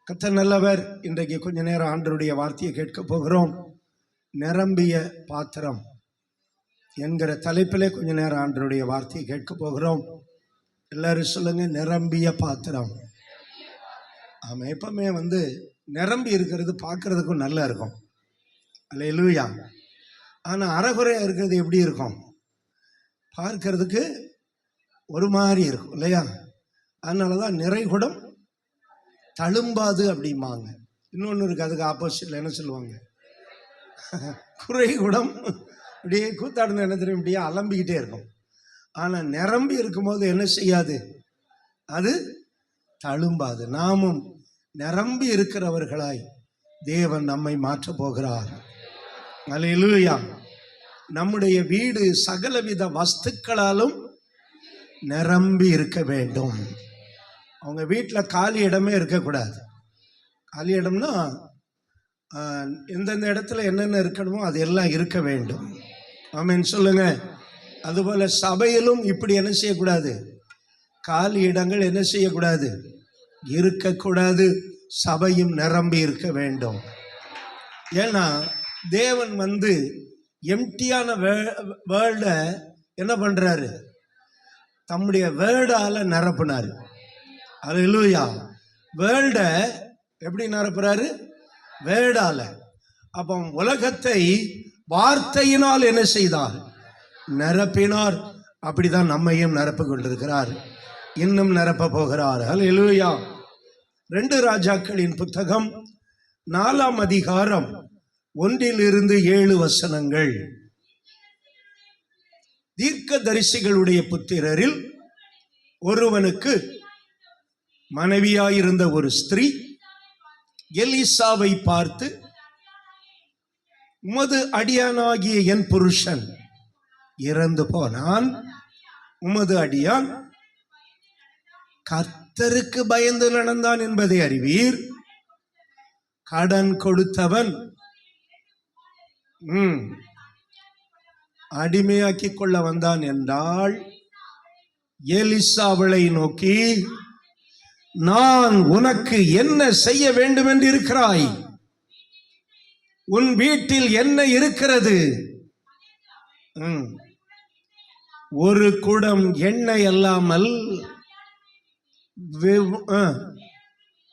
கர்த்தர் நல்லவர். இன்றைக்கு கொஞ்ச நேரம் ஆண்டவருடைய வார்த்தையை கேட்க போகிறோம். நிரம்பிய பாத்திரம் என்கிற தலைப்பிலே கொஞ்ச நேரம் ஆண்டவருடைய வார்த்தையை கேட்க போகிறோம். எல்லாரும் சொல்லுங்க, நிரம்பிய பாத்திரம். ஆமாம், எப்பவுமே நிரம்பி இருக்கிறது பார்க்கறதுக்கும் நல்லா இருக்கும், அல்லேலூயா. ஆனால் அரைகுறையாக இருக்கிறது எப்படி இருக்கும்? பார்க்கறதுக்கு ஒரு மாதிரி இருக்கும் இல்லையா? அதனால தான் நிறைகுடம் தழும்பாது அப்படிம்பாங்க. இன்னொன்று இருக்குது, அதுக்கு ஆப்போசிட்டில் என்ன சொல்லுவாங்க? குறைகுடம். இப்படியே கூத்தாடுன என்ன தெரியும், இப்படியே அலம்பிக்கிட்டே இருக்கும். ஆனால் நிரம்பி இருக்கும்போது என்ன செய்யாது? அது தழும்பாது. நாமும் நிரம்பி இருக்கிறவர்களாய் தேவன் நம்மை மாற்ற போகிறார். அல்லேலூயா. நம்முடைய வீடு சகலவித வஸ்துக்களாலும் நிரம்பி இருக்க வேண்டும். அவங்க வீட்டில் காலி இடமே இருக்கக்கூடாது. காலி இடம்னா எந்தெந்த இடத்துல என்னென்ன இருக்கணுமோ அது எல்லாம் இருக்க வேண்டும். ஆமென் சொல்லுங்க. அதுபோல் சபையிலும் இப்படி என்ன செய்யக்கூடாது? காலி இடங்கள் என்ன செய்யக்கூடாது? இருக்கக்கூடாது. சபையும் நிரம்பி இருக்க வேண்டும். ஏன்னா தேவன் எம்டியான வேர்ல்டை என்ன பண்ணுறாரு? தம்முடைய வேர்டால் நிரப்புனார். அல்லேலூயா. வேர்ல்டை எப்படி நிரப்புறாரு? வேர்டால. அப்போ உலகத்தை வார்த்தையினால் என்ன செய்தார்? நிரப்பினார். அப்படிதான் நம்மையும் நிரப்ப கொண்டிருக்கிறார், இன்னும் நிரப்ப போகிறார். அல்லேலூயா. 2 ராஜாக்களின் புத்தகம் 4ஆம் அதிகாரம் 1-7 வசனங்கள். தீர்க்கதரிசிகளுடைய புத்திரரில் ஒருவனுக்கு மனைவியாயிருந்த ஒரு ஸ்திரீ எலிசாவை பார்த்து, உமது அடியானாகிய என் புருஷன் இறந்து போனான், உமது அடியான் கர்த்தருக்கு பயந்து நடந்தான் என்பதை அறிவீர். கடன் கொடுத்தவன் அடிமையாக்கி கொள்ள வந்தான் என்றால், எலிசா அவளை நோக்கி, நான் உனக்கு என்ன செய்ய வேண்டும் என்று இருக்கிறாய்? உன் வீட்டில் என்ன இருக்கிறது? ஒரு குடம் எண்ணெய் அல்லாமல்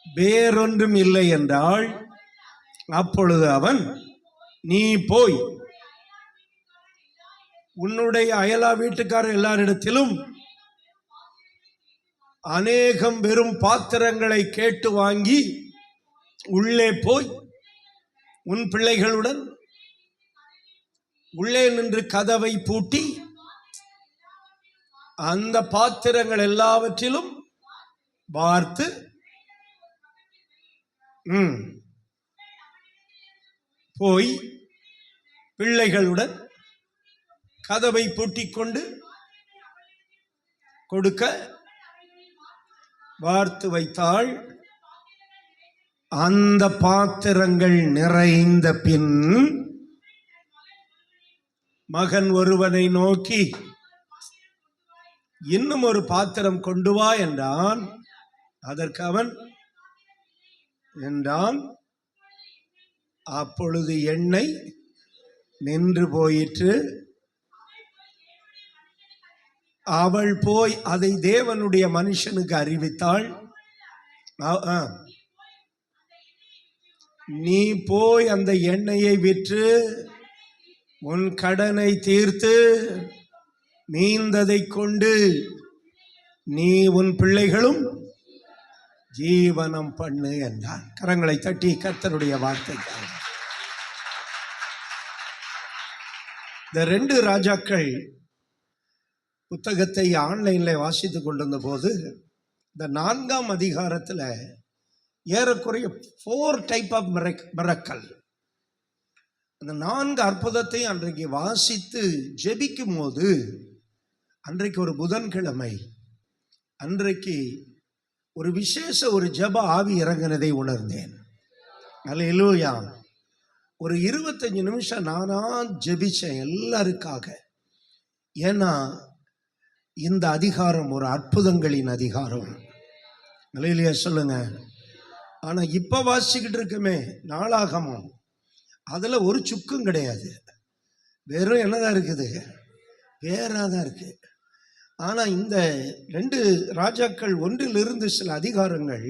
வேறொன்றும் இல்லை என்றால், அப்பொழுது அவன், நீ போய் உன்னுடைய அயலா வீட்டுக்காரர் எல்லாரிடத்திலும் அநேகம் வெறும் பாத்திரங்களை கேட்டு வாங்கி உள்ளே போய் உன் பிள்ளைகளுடன் உள்ளே நின்று கதவை பூட்டி அந்த பாத்திரங்கள் எல்லாவற்றிலும் பார்த்து போய் பிள்ளைகளுடன் கதவை பூட்டிக் கொண்டு கொடுக்க வார்த்து வைத்தாள். அந்த பாத்திரங்கள் நிறைந்த பின் மகன் ஒருவனை நோக்கி, இன்னும் ஒரு பாத்திரம் கொண்டு வா என்றான். அதற்கு அவன் என்றான். அப்பொழுது எண்ணெய் நின்று போயிற்று. அவள் போய் அதை தேவனுடைய மனுஷனுக்கு அறிவித்தாள். நீ போய் அந்த எண்ணெயை விற்று உன் கடனை தீர்த்து மீந்ததை கொண்டு நீ உன் பிள்ளைகளும் ஜீவனம் பண்ணு என்றான். கரங்களை தட்டி கர்த்தருடைய வார்த்தை. இந்த 2 ராஜாக்கள் புத்தகத்தை ஆன்லைனில் வாசித்து கொண்டிருந்த போது, இந்த 4ஆம் அதிகாரத்தில் ஏறக்குறைய 4 டைப் ஆஃப் மிரக்கல், அந்த 4 அற்புதத்தையும் அன்றைக்கு வாசித்து ஜெபிக்கும் போது, அன்றைக்கு ஒரு புதன்கிழமை, அன்றைக்கு ஒரு விசேஷ ஒரு ஜெப ஆவி இறங்கினதை உணர்ந்தேன். அல்லேலூயா. ஒரு 25 நிமிஷம் நானா ஜெபிச்சேன் எல்லாருக்காக. ஏன்னா இந்த அதிகாரம் ஒரு அற்புதங்களின் அதிகாரம். அல்லேலூயா சொல்லுங்க. ஆனா இப்ப வாசிக்கிட்டு இருக்கமே நாளாகமம், அதுல ஒரு சுக்கும் கிடையாது. வெறும் என்னதான் இருக்குது, பேராதான் இருக்கு. ஆனா இந்த 2 ராஜாக்கள் 1 சில அதிகாரங்கள்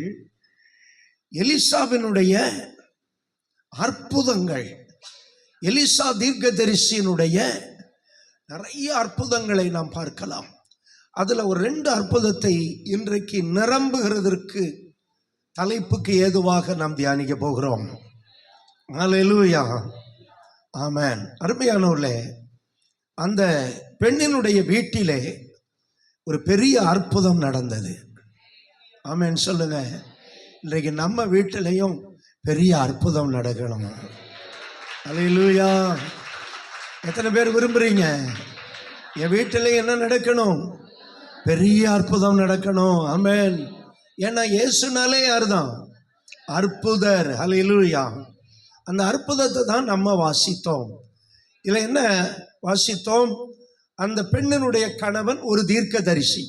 எலிசாவினுடைய அற்புதங்கள், எலிசா தீர்க்கதரிசியினுடைய நிறைய அற்புதங்களை நாம் பார்க்கலாம். அதுல ஒரு 2 அற்புதத்தை இன்றைக்கு நிரம்புகிறதற்கு தலைப்புக்கு ஏதுவாக நாம் தியானிக்க போகிறோம். அல்லேலூயா, ஆமென். அருமையானவர்களே, அந்த பெண்ணினுடைய வீட்டிலே ஒரு பெரிய அற்புதம் நடந்தது. ஆமென் சொல்லுங்க. இன்றைக்கு நம்ம வீட்டிலையும் பெரிய அற்புதம் நடக்கணும். அல்லேலூயா. எத்தனை பேர் விரும்புறீங்க என் வீட்டில் என்ன நடக்கணும்? பெரிய அற்புதம் நடக்கணும். ஆமென். ஏன்னா இயேசுனாலே யாருதான்? அற்புதர். அல்லேலூயா. அந்த அற்புதத்தை தான் நம்ம வாசித்தோம். இதுல என்ன வாசித்தோம்? அந்த பெண்ணினுடைய கணவன் ஒரு தீர்க்கதரிசி.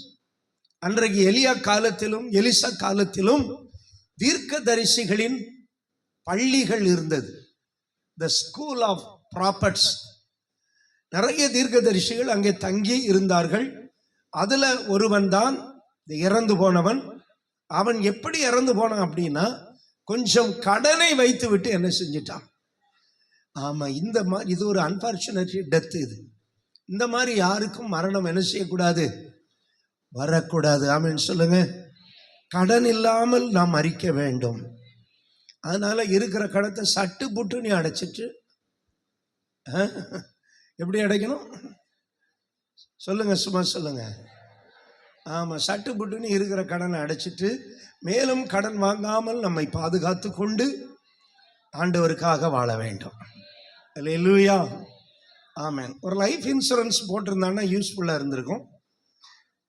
அன்றைக்கு எலியா காலத்திலும் எலிசா காலத்திலும் தீர்க்கதரிசிகளின் பள்ளிகள் இருந்தது. The school of prophets. நிறைய தீர்க்கதரிசிகள் அங்கே தங்கி இருந்தார்கள். அதுல ஒருவன் தான் இறந்து போனவன். அவன் எப்படி இறந்து போனான் அப்படின்னா, கொஞ்சம் கடனை வைத்து விட்டு என்ன செஞ்சிட்டான். ஆமா, இந்த மாதிரி இது ஒரு அன்பார்ச்சுனேட் டெத். இது இந்த மாதிரி யாருக்கும் மரணம் என்ன செய்யக்கூடாது, வரக்கூடாது. ஆமென் சொல்லுங்க. கடன் இல்லாமல் நாம் மரிக்க வேண்டும். அதனால இருக்கிற கடத்தை சட்டு புட்டு நீ அடைச்சிட்டு, எப்படி அடைக்கணும் சொல்லுங்க, சும்மா சொல்லுங்க. ஆமா, சட்டு புட்டுன்னு இருக்கிற கடனை அடைச்சிட்டு மேலும் கடன் வாங்காமல் நம்மை பாதுகாத்து கொண்டு ஆண்டவருக்காக வாழ வேண்டும். அல்லேலூயா, ஆமென். ஒரு லைஃப் இன்சூரன்ஸ் போட்டிருந்தான்னா யூஸ்ஃபுல்லா இருந்திருக்கும்.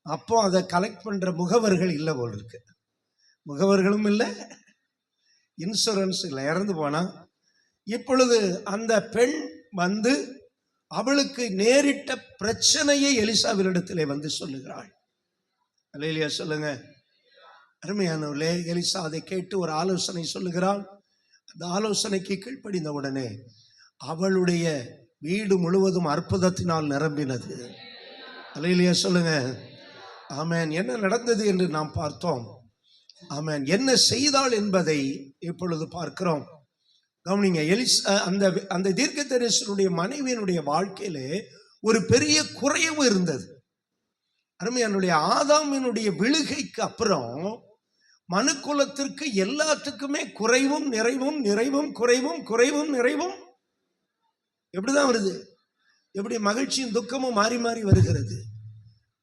அப்போ அதை கலெக்ட் பண்ற முகவர்கள் இல்லை போல் இருக்கு. முகவர்களும் இல்லை, இன்சூரன்ஸ் இல்லை, இறந்து போனா. இப்பொழுது அந்த பெண் வந்து அவளுக்கு நேரிட்ட பிரச்சனையை எலிசாவினிடத்திலே வந்து சொல்லுகிறாள். அல்லேலூயா சொல்லுங்க. அருமையானவர்களே, எலிசா அதை கேட்டு ஒரு ஆலோசனை சொல்லுகிறாள். அந்த ஆலோசனைக்கு கீழ்ப்படிந்த உடனே அவளுடைய வீடு முழுவதும் அற்புதத்தினால் நிரம்பினது. அல்லேலூயா சொல்லுங்க. ஆமென். என்ன நடந்தது என்று நாம் பார்த்தோம். ஆமென். என்ன செய்தாள் என்பதை இப்பொழுது பார்க்கிறோம். கவனிங்க. எலிசா அந்த தீர்க்கதரிசியுடைய மனைவியினுடைய வாழ்க்கையிலே ஒரு பெரிய குறைவு இருந்தது. அருமையானுடைய ஆதாமினுடைய விழுகைக்கு அப்புறம் மனுக்குலத்திற்கு எல்லாத்துக்குமே குறைவும் நிறைவும், நிறைவும் குறைவும், குறைவும் நிறைவும் எப்படிதான் வருது? எப்படி மகிழ்ச்சியும் துக்கமும் மாறி மாறி வருகிறது.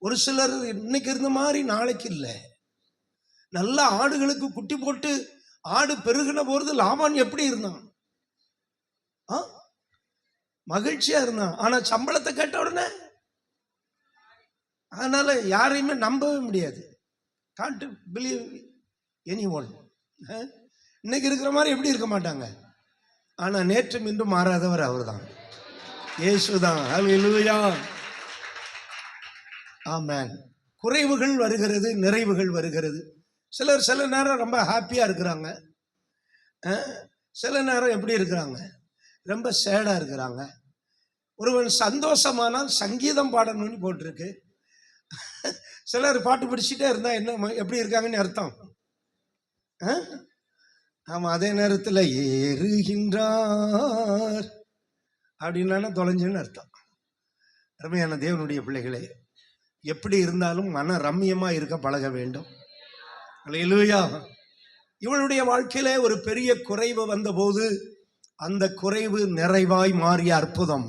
ஒரு சிலர் இன்னைக்கு இருந்த மாதிரி நாளைக்கு இல்லை. நல்ல ஆடுகளுக்கு குட்டி போட்டு ஆடு பெருகின போறது லாபான் எப்படி இருந்தான்? மகிழ்ச்சியா இருந்தான். ஆனா சம்பளத்தை கேட்ட உடனே, அதனால யாரையுமே நம்பவே முடியாது. Gantt believe anyone. இன்னைக்கு இருக்கிற மாதிரி எப்படி இருக்க மாட்டாங்க. ஆனா நேற்றும் இன்றும் மாறாதவர் அவர் தான், இயேசுதான். அல்லேலூயா, ஆமென். குறைவுகள் வருகிறது, நிறைவுகள் வருகிறது. சிலர் சில நேரம் ரொம்ப ஹாப்பியா இருக்கிறாங்க, சில நேரம் எப்படி இருக்கிறாங்க, ரொம்ப சேடா இருக்கிறாங்க. ஒருவன் சந்தோஷமானால் சங்கீதம் பாடணும்னு போட்டிருக்கு. சிலர் பாட்டு பிடிச்சிட்டே இருந்தா என்ன எப்படி இருக்காங்கன்னு அர்த்தம். ஆமா, அதே நேரத்தில் ஏறுகின்றார் அப்படின்னா தொலைஞ்சுன்னு அர்த்தம். அருமையான தேவனுடைய பிள்ளைகளே, எப்படி இருந்தாலும் மன ரம்மியமா இருக்க பழக வேண்டும். அல்லேலூயா. இவளுடைய வாழ்க்கையிலே ஒரு பெரிய குறைவு வந்தபோது அந்த குறைவு நிறைவாய் மாறிய அற்புதம்.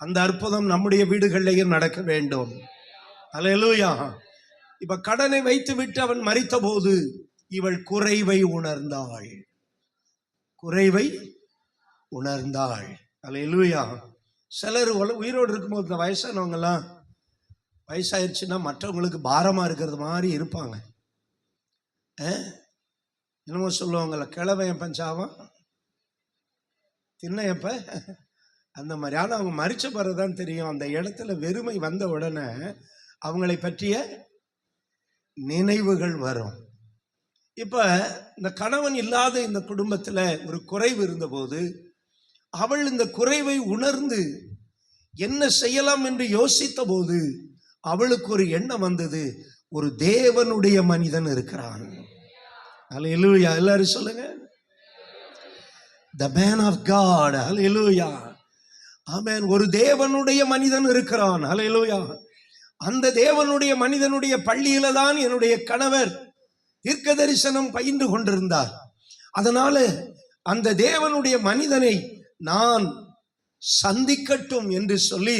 அந்த அற்புதம் நம்முடைய வீடுகளிலேயும் நடக்க வேண்டும். அல்லேலூயா. இப்ப கடனை வைத்து விட்டு அவன் மரித்த போது இவள் குறைவை உணர்ந்தாள். குறைவை உணர்ந்தாள். அல்லேலூயா. சிலர் உயிரோடு இருக்கும்போது இந்த வயசானவங்க எல்லாம் வயசாயிருச்சுன்னா மற்றவங்களுக்கு பாரமா இருக்கிறது மாதிரி இருப்பாங்க. என்னமோ சொல்லுவாங்கல்ல, கிழவன் பஞ்சாவம் தின்ன எப்ப அந்த மாதிரி. ஆனால் அவங்க மரிச்ச பிறகுதான் தெரியும் அந்த இடத்துல வெறுமை வந்த உடனே அவங்களை பற்றிய நினைவுகள் வரும். இப்ப இந்த கணவன் இல்லாத இந்த குடும்பத்துல ஒரு குறைவு இருந்தபோது அவள் இந்த குறைவை உணர்ந்து என்ன செய்யலாம் என்று யோசித்த போது அவளுக்கு ஒரு எண்ணம் வந்தது, ஒரு தேவனுடைய மனிதன் இருக்கிறான். அல்லேலூயா, எல்லாரும் சொல்லுங்க, the man of God. அல்லேலூயா, ஆமென். ஒரு தேவனுடைய மனிதன் இருக்கிறான். அல்லேலூயா. அந்த தேவனுடைய மனிதனுடைய பள்ளியில தான் என்னுடைய கணவர் தீர்க்க தரிசனம் பயின்று கொண்டிருந்தார். அதனால அந்த தேவனுடைய மனிதனை நான் சந்திக்கட்டும் என்று சொல்லி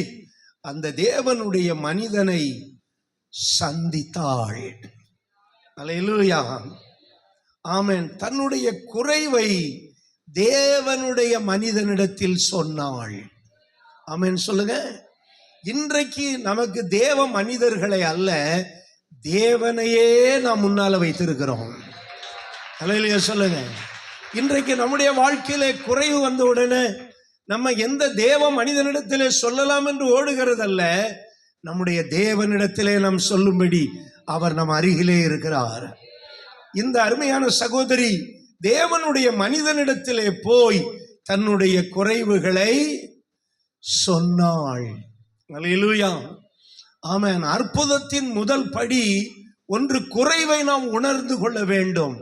அந்த தேவனுடைய மனிதனை சந்தித்தாள். அல்லேலூயா, ஆமென். தன்னுடைய குறைவை தேவனுடைய மனிதனிடத்தில் சொன்னாள். ஆமென் சொல்லுங்க. இன்றைக்கு நமக்கு தேவ மனிதர்களை அல்ல, தேவனையே நாம் முன்னால வைத்திருக்கிறோம். அல்லேலூயா சொல்லுங்க. இன்றைக்கு நம்முடைய வாழ்க்கையில குறைவு வந்த உடனே நம்ம எந்த தேவ மனிதனிடத்திலே சொல்லலாம் என்று ஓடுகிறதல்ல, நம்முடைய தேவனிடத்திலே நாம் சொல்லும்படி அவர் நம் அருகிலே இருக்கிறார். இந்த அருமையான சகோதரி தேவனுடைய மனிதனிடத்திலே போய் தன்னுடைய குறைவுகளை சொன்னாள். அல்லேலூயா, ஆமென். அற்புதத்தின் முதல் படி ஒன்று, குறைவை நாம் உணர்ந்து கொள்ள வேண்டும்.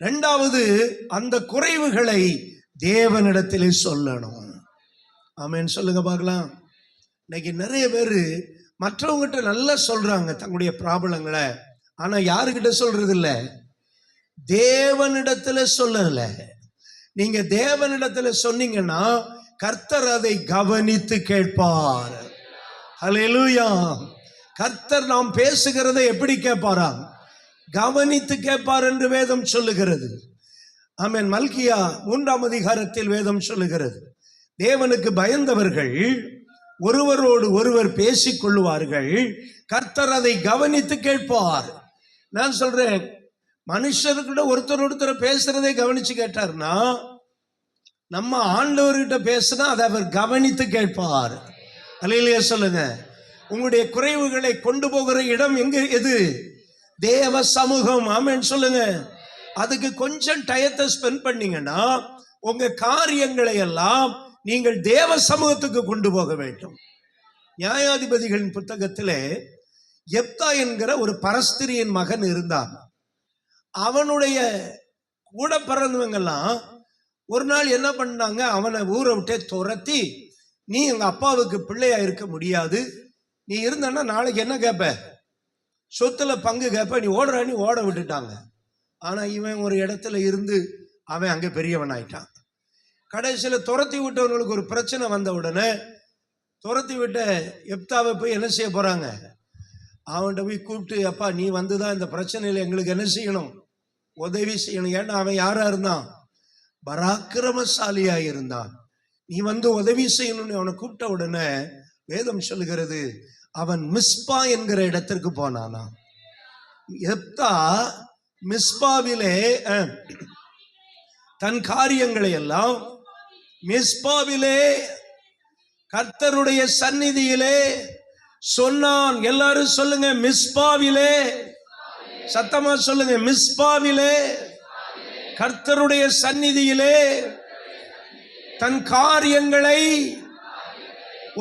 இரண்டாவது, அந்த குறைவுகளை தேவனிடத்திலே சொல்லணும். ஆமென் சொல்லுங்க பார்க்கலாம். இன்னைக்கு நிறைய பேர் மற்றவங்கிட்ட நல்லா சொல்றாங்க தங்களுடைய ப்ராப்ளங்களை, ஆனா யாருக்கிட்ட சொல்றது இல்லை? தேவனிடத்துல சொல்லல. நீங்க தேவனிடத்துல சொன்னீங்கன்னா கர்த்தர் அதை கவனித்து கேட்பார். அல்லேலூயா. கர்த்தர் நாம் பேசுகிறதை எப்படி கேட்பாராம்? கவனித்து கேட்பார் என்று வேதம் சொல்லுகிறது. ஆமென். மல்கியா 3ஆம் அதிகாரத்தில் வேதம் சொல்லுகிறது, தேவனுக்கு பயந்தவர்கள் ஒருவரோடு ஒருவர் பேசிக் கொள்ளுவார்கள், கர்த்தர் அதை கவனித்து கேட்பார். நான் சொல்றேன், மனுஷர்கிட்ட ஒருத்தர் பேசுறதை கவனிச்சு கேட்டார்னா, நம்ம ஆண்டவர்கிட்ட பேசினா அதை அவர் கவனித்து கேட்பார். அல்லேலூயா சொல்லுங்க. உங்களுடைய குறைவுகளை கொண்டு போகிற இடம் எது? தேவ சமூகம். ஆமென் சொல்லுங்க. அதுக்கு கொஞ்சம் டயத்தை ஸ்பெண்ட் பண்ணீங்கன்னா உங்க காரியங்களை எல்லாம் நீங்கள் தேவ சமூகத்துக்கு கொண்டு போக வேண்டும். நியாயாதிபதிகளின் புத்தகத்திலே எப்தா என்கிற ஒரு பரஸ்திரியின் மகன் இருந்தான். அவனுடைய கூட பிறந்தவங்கெல்லாம் ஒரு நாள் என்ன பண்ணாங்க, அவனை ஊரை விட்டே துரத்தி, நீ எங்க அப்பாவுக்கு பிள்ளையா இருக்க முடியாது, நீ இருந்தான்னா நாளைக்கு என்ன கேட்ப, சொத்துல பங்கு கேட்ப, நீ ஓடுறான்னு ஓட விட்டுட்டாங்க. ஆனா இவன் ஒரு இடத்துல இருந்து அவன் அங்க பெரியவன் ஆயிட்டான். கடைசியில துரத்தி விட்டவனுக்கு ஒரு பிரச்சனை வந்த உடனே துரத்தி விட்ட எப்தாவை போய் என்ன செய்ய போறாங்க, அவன்கிட்ட போய் கூப்பிட்டு, அப்பா நீ வந்துதான் இந்த பிரச்சனையில எங்களுக்கு என்ன செய்யணும், உதவி செய்யணும். ஏன்னா அவன் யாரா இருந்தான்? பராக்கிரமசாலியா இருந்தான். நீ வந்து உதவி செய்யணும்னு அவனை கூப்பிட்ட உடனே வேதம் சொல்லுகிறது, அவன் மிஸ்பா என்கிற இடத்திற்கு போனானா. எப்தா மிஸ்பாவிலே தன் காரியங்களை எல்லாம் மிஸ்பாவிலே கர்த்தருடைய சந்நிதியிலே சொன்னான். எல்லாரும் சொல்லுங்க, மிஸ்பாவிலே. சத்தமா சொல்லுங்க, மிஸ்பாவிலே கர்த்தருடைய சந்நிதியிலே தன் காரியங்களை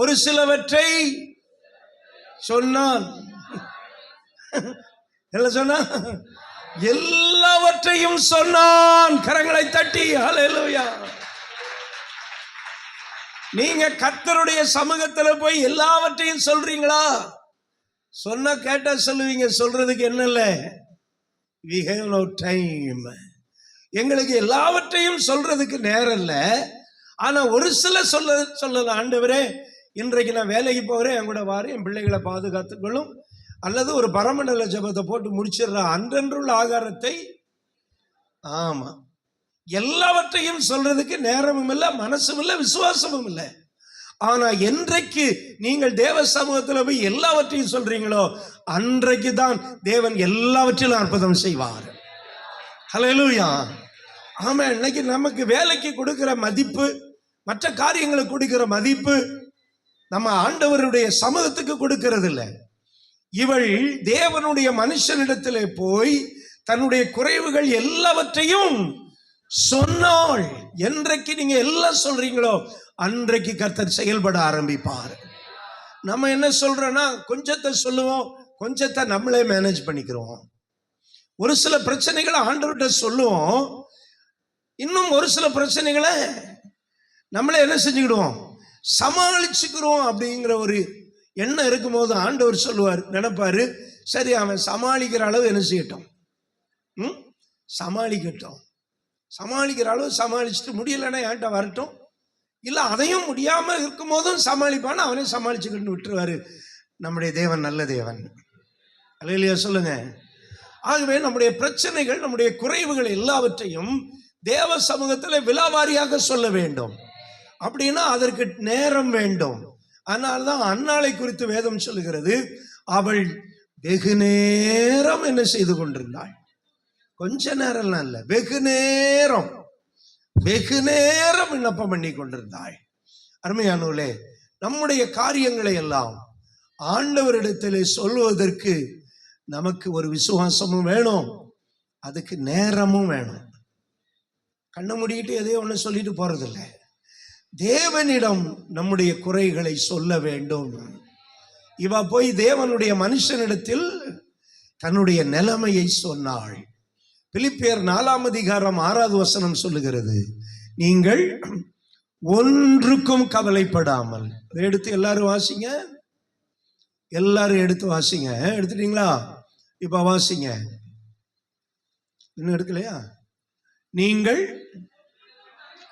ஒரு சிலவற்றை சொன்னான். சொன்னான், எல்லாவற்றையும் சொன்னான். கரங்களை தட்டி ஹல்லேலூயா. நீங்க கர்த்தருடைய சமூகத்துல போய் எல்லாவற்றையும் சொல்றீங்களா? சொன்ன கேட்டா சொல்லுவீங்க, சொல்றதுக்கு என்ன இல்ல, we have no time. எங்களுக்கு எல்லாவற்றையும் சொல்றதுக்கு நேரம் இல்ல. ஆனா ஒரு சில சொல்லலாம், ஆண்டவரே இன்றைக்கு நான் வேலைக்கு போகிறேன், என் கூட வாரு, என் பிள்ளைகளை பாதுகாத்துக்கொள்ளும், அல்லது ஒரு பரமண்டல ஜபத்தை போட்டு முடிச்சிடுற அன்றன்றுள்ள ஆகாரத்தை. ஆமா, எல்லாவற்றையும் சொல்றதுக்கு நேரமும் இல்லை, மனசும் இல்லை, விசுவாசமும் இல்லை. ஆனா என்றைக்கு நீங்கள் தேவ சமூகத்தில் போய் எல்லாவற்றையும் சொல்றீங்களோ அன்றைக்கு தான் தேவன் எல்லாவற்றிலும் அற்புதம் செய்வார். ஹல்லேலூயா. ஆமா, இன்னைக்கு நமக்கு வேலைக்கு கொடுக்கிற மதிப்பு, மற்ற காரியங்களுக்கு கொடுக்கிற மதிப்பு நம்ம ஆண்டவருடைய சமூகத்துக்கு கொடுக்கிறது இல்லை. இவள் தேவனுடைய மனுஷனிடத்திலே போய் தன்னுடைய குறைவுகள் எல்லாவற்றையும் சொன்னாள். என்றைக்கு நீங்க எல்லாம் சொல்றீங்களோ அன்றைக்கு கர்த்தர் செயல்பட ஆரம்பிப்பார். நம்ம என்ன சொல்றோம்னா கொஞ்சத்தை சொல்லுவோம், கொஞ்சத்தை நம்மளே மேனேஜ் பண்ணிக்கிறோம். ஒரு சில பிரச்சனைகளை ஆண்டவர்கிட்ட சொல்லுவோம், இன்னும் ஒரு சில பிரச்சனைகளை நம்மளே என்ன செஞ்சுக்கிடுவோம், சமாளிச்சுக்கிறோம். அப்படிங்கிற ஒரு எண்ணம் இருக்கும்போது ஆண்டவர் சொல்லுவார், நினைப்பாரு, சரி அவன் சமாளிக்கிற அளவு என்ன செய்யட்டும், சமாளிக்கட்டும், சமாளிக்கிற அளவு சமாளிச்சுட்டு முடியலைன்னா என்கிட்ட வரட்டும், இல்லை அதையும் முடியாம இருக்கும் போதும் சமாளிப்பான்னு அவனே சமாளிச்சுக்கிட்டு விட்டுருவாரு. நம்முடைய தேவன் நல்ல தேவன். அல்லேலூயா சொல்லுங்க. ஆகவே நம்முடைய பிரச்சனைகள், நம்முடைய குறைவுகள் எல்லாவற்றையும் தேவ சமூகத்தில் விலாவாரியாக சொல்ல வேண்டும். அப்படின்னா அதற்கு நேரம் வேண்டும். அதனால்தான் அன்னாளை குறித்து வேதம் சொல்லுகிறது, அவள் வெகு நேரம் என்ன செய்து கொண்டிருந்தாள். கொஞ்ச நேரம்லாம் இல்லை, வெகு நேரம் விண்ணப்பம் பண்ணி கொண்டிருந்தாள். அருமையானவர்களே, நம்முடைய காரியங்களை எல்லாம் ஆண்டவரிடத்திலே சொல்வதற்கு நமக்கு ஒரு விசுவாசமும் வேணும், அதுக்கு நேரமும் வேணும். கண்ணை மூடிக்கிட்டு எதையோ ஒன்று சொல்லிட்டு போறதில்லை. தேவனிடம் நம்முடைய குறைகளை சொல்ல வேண்டும். இவ போய் தேவனுடைய மனுஷனிடத்தில் தன்னுடைய நிலைமையை சொன்னாள். பிலிப்பியர் 4:6 சொல்லுகிறது, நீங்கள் ஒன்றுக்கும் கவலைப்படாமல். எடுத்து எல்லாரும் வாசிங்க, எல்லாரும் எடுத்து வாசிங்க. எடுத்துட்டீங்களா? இப்ப வாசிங்க. இன்னும் எடுக்கலையா? நீங்கள்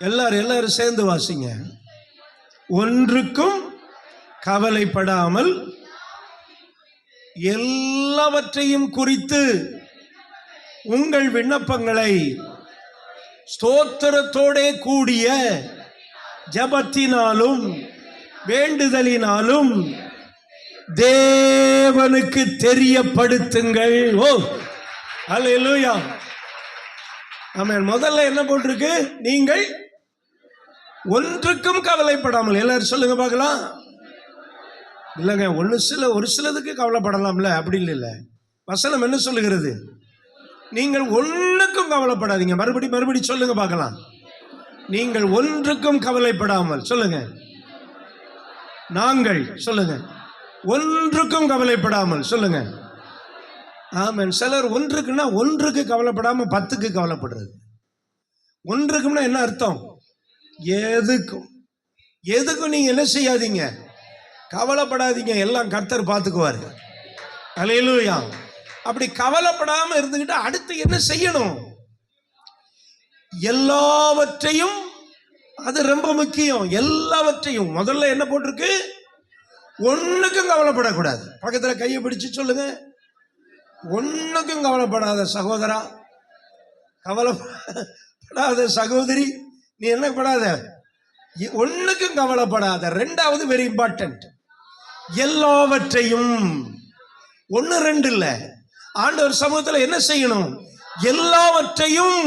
எல்லாரும் சேர்ந்து வாசிங்க. ஒன்றுக்கும் கவலைப்படாமல் எல்லாவற்றையும் குறித்து உங்கள் விண்ணப்பங்களை ஸ்தோத்திரத்தோடே கூடிய ஜெபத்தினாலும் வேண்டுதலினாலும் தேவனுக்கு தெரியப்படுத்துங்கள். ஓ அல்லேலூயா. ஆமென். முதல்ல என்ன போட்டிருக்கு? நீங்கள் ஒன்றுக்கும் கவலைப்படாமல். எல்லாரும் சொல்லுங்க பார்க்கலாம். இல்லைங்க, ஒரு சிலதுக்கு கவலைப்படலாம்ல, அப்படி இல்லை. வசனம் என்ன சொல்லுகிறது? நீங்கள் ஒன்றுக்கும் கவலைப்படாதீங்க. மறுபடி சொல்லுங்க பார்க்கலாம். நீங்கள் ஒன்றுக்கும் கவலைப்படாமல். சொல்லுங்க. நாங்கள் சொல்லுங்க. ஒன்றுக்கும் கவலைப்படாமல். சொல்லுங்க. ஆமென். சிலர் ஒன்றுக்குன்னா ஒன்றுக்கு கவலைப்படாம 10க்கு கவலைப்படுறது. ஒன்றுக்கும்னா என்ன அர்த்தம்? எதுக்கும் நீங்க என்ன செய்யாதீங்க, கவலைப்படாதீங்க, எல்லாம் கர்த்தர் பார்த்துக்குவாரு. அல்லேலூயா. அப்படி கவலைப்படாம இருந்துகிட்டு அடுத்து என்ன செய்யணும்? எல்லாவற்றையும், அது ரொம்ப முக்கியம். எல்லாவற்றையும் முதல்ல என்ன போட்டிருக்கு? ஒண்ணுக்கும் கவலைப்படக்கூடாது. பக்கத்துல கையை பிடிச்சு சொல்லுங்க, ஒண்ணுக்கும் கவலைப்படாத சகோதரா, கவலைப்படாத சகோதரி, நீ என்ன படாத, ஒண்ணுக்கும் கவலைப்படாத. ரெண்டாவது வெரி இம்பார்ட்டன்ட், எல்லாவற்றையும். 1 2 இல்ல, ஆண்டவர் சமூகத்தில் என்ன செய்யணும்? எல்லாவற்றையும்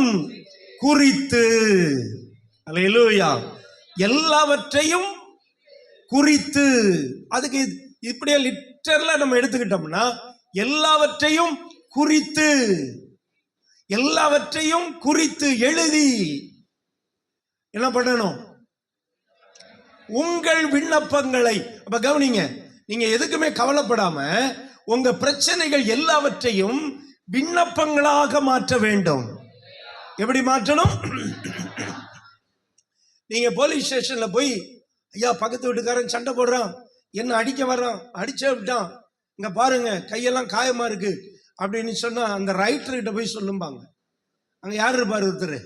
குறித்து. அல்லேலூயா. எல்லாவற்றையும் குறித்து. அதுக்கு இப்படியே லிட்டரலா நம்ம எடுத்துக்கிட்டோம்னா, எல்லாவற்றையும் குறித்து, எல்லாவற்றையும் குறித்து எழுதி என்ன பண்ணணும்? உங்கள் விண்ணப்பங்களை. அப்ப கவனிங்க, நீங்க எதுக்குமே கவலைப்படாம உங்க பிரச்சனைகள் எல்லாவற்றையும் விண்ணப்பங்களாக மாற்ற வேண்டும். எப்படி மாற்றணும்? நீங்க போலீஸ் ஸ்டேஷன்ல போய், ஐயா பக்கத்து வீட்டுக்காரன் சண்டை போடுறான், என்ன அடிக்க வர்றான், அடிச்சே விட்டான், இங்க பாருங்க கையெல்லாம் காயமா இருக்கு அப்படின்னு சொன்னா அந்த ரைட்டர் கிட்ட போய் சொல்லும்பாங்க. அங்க யார் இருப்பாரு? ஒருத்தர்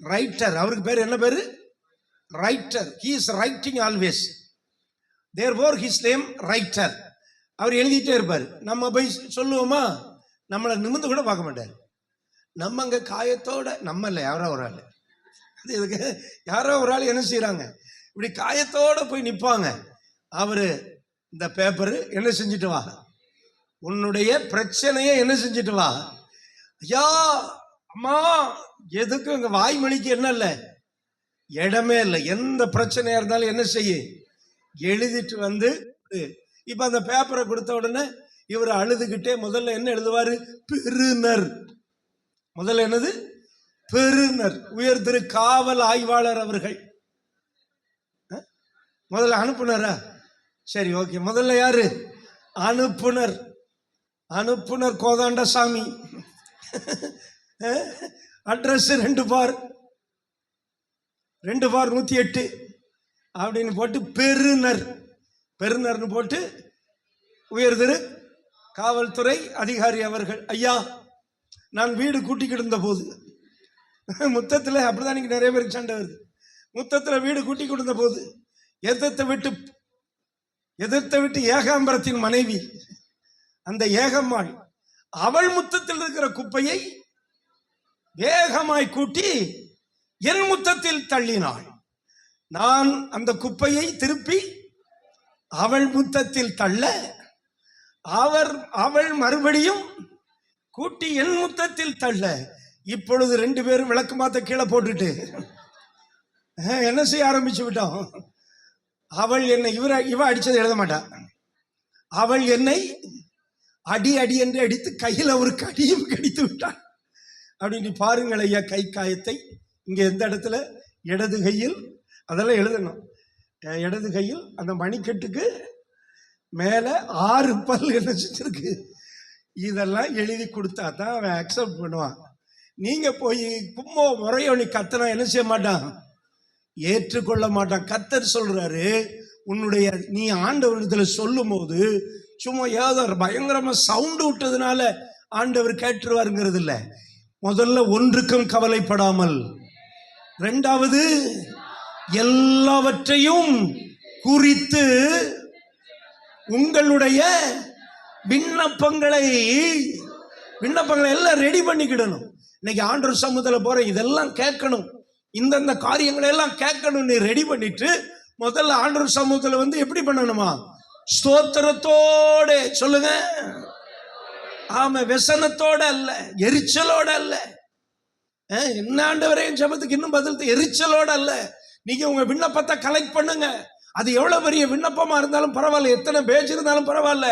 ரைட்டர். அவருக்கு பேர் என்ன பேரு? Writer. he is writing always, therefore his name writer. அவர் எழுதிட்டே இருப்பார். நம்ம போய் சொல்லுவோமா? நம்மளை நிமிந்து கூட பார்க்க மாட்டார். நம்ம அங்க காயத்தோட, நம்ம இல்லை, யாரோ ஒரு ஆள், அது இதுக்கு யாரோ ஒரு ஆள் என்ன செய்யறாங்க, இப்படி காயத்தோட போய் நிற்பாங்க. அவரு இந்த பேப்பரு என்ன செஞ்சுட்டு வா, உன்னுடைய பிரச்சனையை என்ன செஞ்சுட்டு வா. ஐயா அம்மா, எதுக்கும் இங்க வாய்மொழிக்கு என்ன இல்லை, இடமே இல்லை. எந்த பிரச்சனையா இருந்தாலும் என்ன செய்ய, எழுதிட்டு வந்து. இப்ப அந்த பேப்பரை கொடுத்த உடனே இவர் அழுதுகிட்டே முதல்ல என்ன எழுதுவாரு? பெறுநர். முதல்ல என்னது? பெறுநர். உயர் திரு காவல் ஆய்வாளர் அவர்கள் முதல்ல அனுப்புனரா? சரி, ஓகே. முதல்ல யாரு? அனுப்புனர். அனுப்புனர் கோதாண்டசாமி. அட்ரஸ் 2 பார் 108 அப்படின்னு போட்டு பெறுநர். பெறுநர்னு போட்டு உயர் திரு காவல்துறை அதிகாரி அவர்கள், ஐயா, நான் வீடு கூட்டிக்கிட்டு இருந்த போது, முத்தத்தில் அப்படிதான் இன்னைக்கு நிறைய பேருக்கு சண்டை வருது. முத்தத்தில் வீடு கூட்டி கொடுத்த போது எதிர்த்த விட்டு ஏகாம்பரத்தின் மனைவி அந்த ஏகம்மாள், அவள் முத்தத்தில் இருக்கிற குப்பையை வேகமாய் கூட்டி என் முத்தத்தில் தள்ளினாள். நான் அந்த குப்பையை திருப்பி அவள் முத்தத்தில் தள்ள அவள் மறுபடியும் கூட்டி என் முத்தத்தில் தள்ள. இப்பொழுது 2 பேரும் விளக்கு மாத்த கீழே போட்டுட்டு என்ன செய்ய ஆரம்பிச்சு விட்டோம். அவள் என்னை இவ அடிச்சதை எழுத மாட்டா. அவள் என்னை அடி என்று அடித்து கையில் ஒரு கடியும் கடித்து விட்டாள். அப்படின்னு பாருங்கள் ஐயா, கை காயத்தை. இங்க எந்த இடத்துல? இடது கையில். அதெல்லாம் எழுதணும். இடது கையில் அந்த மணிக்கட்டுக்கு மேல 6 பல் என்ன செஞ்சிருக்கு. இதெல்லாம் எழுதி கொடுத்தா தான் அவன் அக்செப்ட் பண்ணுவான். நீங்க போய் கும்மோ முறையோ நீ கத்தனா என்ன செய்ய மாட்டான், ஏற்றுக்கொள்ள மாட்டான். கத்தர் சொல்றாரு, உன்னுடைய நீ ஆண்டவரிடத்துல சொல்லும் போது சும்மா ஏதோ பயங்கரமா சவுண்டு விட்டதுனால ஆண்டவர் கேட்டுருவாருங்கிறது இல்லை. முதல்ல ஒன்றுக்கும் கவலைப்படாமல், 2வது எல்லாவற்றையும் குறித்து உங்களுடைய விண்ணப்பங்களை எல்லாம் ரெடி பண்ணிக்கிடணும். இன்னைக்கு ஆண்டவர் சமூகத்தில் போற இதெல்லாம் கேட்கணும், இந்தந்த காரியங்களை எல்லாம் கேட்கணும். நீ ரெடி பண்ணிட்டு முதல்ல ஆண்டவர் சமூகத்தில் எப்படி பண்ணணுமா? ஸ்தோத்திரத்தோட சொல்லுங்க. ஆமா, व्यसனத்தோட அல்ல, எரிச்சலோட அல்ல. என்ன ஆண்டவரே ஜெபத்துக்கு இன்னும் பதில், எரிச்சலோட அல்ல. நீங்க உங்க விண்ணப்பத்தை கலெக்ட் பண்ணுங்க. அது எவ்வளவு பெரிய விண்ணப்பமா இருந்தாலும் பரவாயில்ல, எத்தனை பேஜ் இருந்தாலும் பரவாயில்ல.